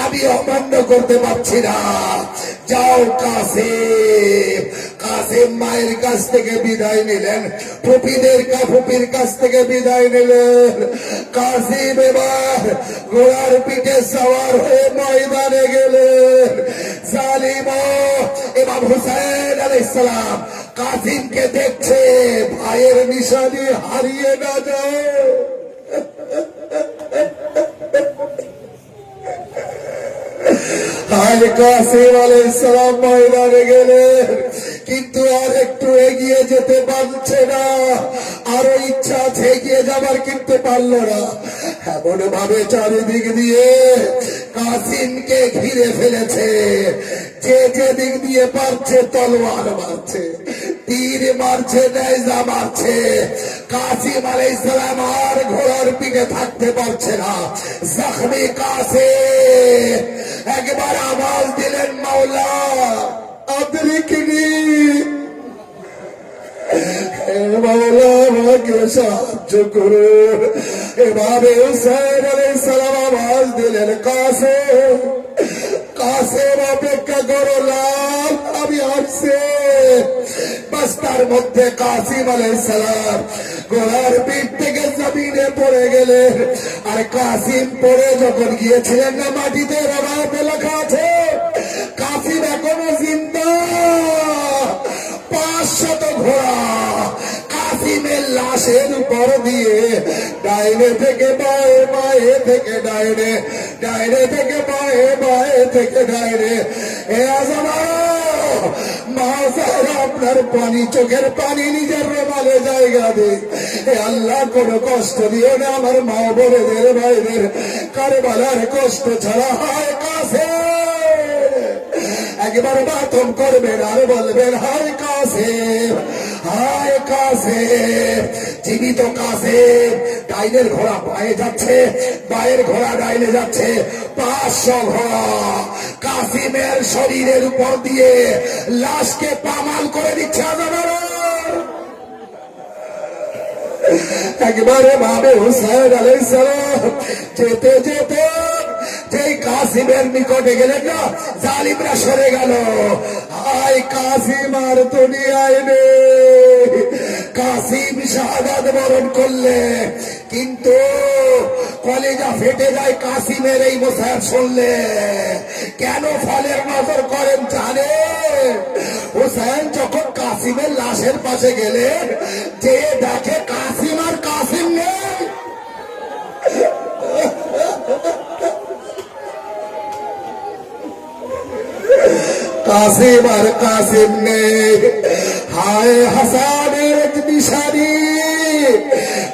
আমি অমান্য করতে পারছি না, যাও কাসিম। কাসিম মায়ের কাছ থেকে বিদায় নিলেন, ফুপির কাছ থেকে বিদায় নিলেন, কাসিম এবার ঘোড়ার পিঠে সওয়ার হয়ে ময়দানে গেলেন। জালিম ইমাম হুসাইন আলাইহিস সালাম কাসিমকে দেখছে ভাইয়ের নিশানি হারিয়ে না যায়। হায় কাসিম আলাইহিস সালাম ময়দানে গেলেন, কিন্তু আর একটু এগিয়ে যেতে পারছে না। আরো ইচ্ছা আছে এগিয়ে যাবার, কিন্তু পারল না। এমন ভাবে চারিদিক দিয়ে কাসিমকে ঘিরে ফেলেছে। যে যে দিক দিয়ে পারছে তলোয়ার মারছে, তীর মারছে, নেজা মারছে। কাসিম আলাইহিস সালাম আর ঘোড়ার পিঠে থাকতে পারছে না। জখমি কাসিম একবার আওয়াজ দিলেন, মাওলা আদরিকনি, মাওলা আমাকে সাহায্য করুন। এভাবে হুসাইন আলাইহিস সালাম আওয়াজ দিলেন, কাসিম কাসিম অপেক্ষা করো, লাল আমি আসছে। বাস তার মধ্যে কাসিম আলাইহিস সালাম ঘোড়ার পিঠ থেকে জমিনে পড়ে গেলেন। আর কাসিম পড়ে যখন গিয়েছিলেন না মাটিতে, রাবাতে লেখা আছে কাসিম এখনো জিন্দা। 500 ঘোড়া কাসিমের লাশের উপর দিয়ে ডাইনে থেকে বায়ে, বায়ে থেকে ডাইনে, ডাইনে থেকে বায়ে, বায়ে থেকে ডাইনে। এ আজানা মাসার আপনার পানি, চোখের পানি নিজের রোমালে জায়গা দিই। এ আল্লাহ কোন কষ্ট দিও না আমার মা বোনেদের, ভাইদের কারবালার কষ্ট ছাড়া। হয় কাছে একবার বাতম করবেন আর বলবেন, হায় কাসিম, হায় কাসিম। জীবিত কাসিম, ডাইনের ঘোড়া বায়ে যাচ্ছে, বায়ের ঘোড়া ডাইনে যাচ্ছে। 500 ঘোড়া কাসিমের শরীরের উপর দিয়ে লাশকে পামাল করে দিচ্ছে। একবারে ভাবে হুসাইন আলাইহিস সালাম যেতে যেতে যেই কাসিমের নিকটে গেলেন না, জালিমরা সরে গেল। আয় কাসিম আর দুনিয়ায় নেই। কাসিম শাহাদাত বরণ করলে, কিন্তু কলেজা ফেটে যায় কাসিমের এই মোসাহেব শুনলে। কেন ফলের নজর করেন জানে? হুসাইন যখন কাসিমের লাশের পাশে গেলেন, যে দেখে কাসিম আর কাসিম নেই। কাসিম আর কাসিম নেই। হায় হাসানের নিশানি।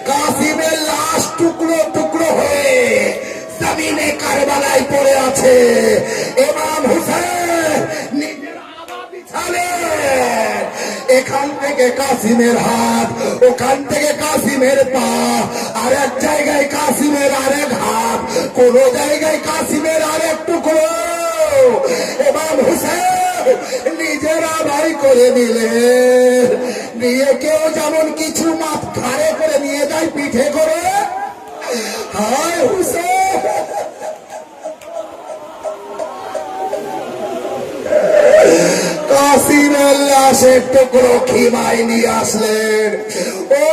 কাসিমের লাশ টুকরো টুকরো হয়ে জমিনে কারবালায় পড়ে আছে। ইমাম হুসাইন নিজের আবা বিছালেন। এখান থেকে কাসিমের হাত, ওখান থেকে কাসিমের পা, আর এক জায়গায় কাসিমের আরেক হাত, কোন জায়গায় কাসিমের আরেক টুকরো। ইমাম হুসাইন নিজেরা ভাই করে নিলেন। নিয়ে কেউ যেমন কিছু মাথ ঘাড়ে করে নিয়ে যায়, পিঠে করে। হায় হুসাইন, কাসিমের লাশের টুকরো খিমায় নিয়ে আসলেন। ও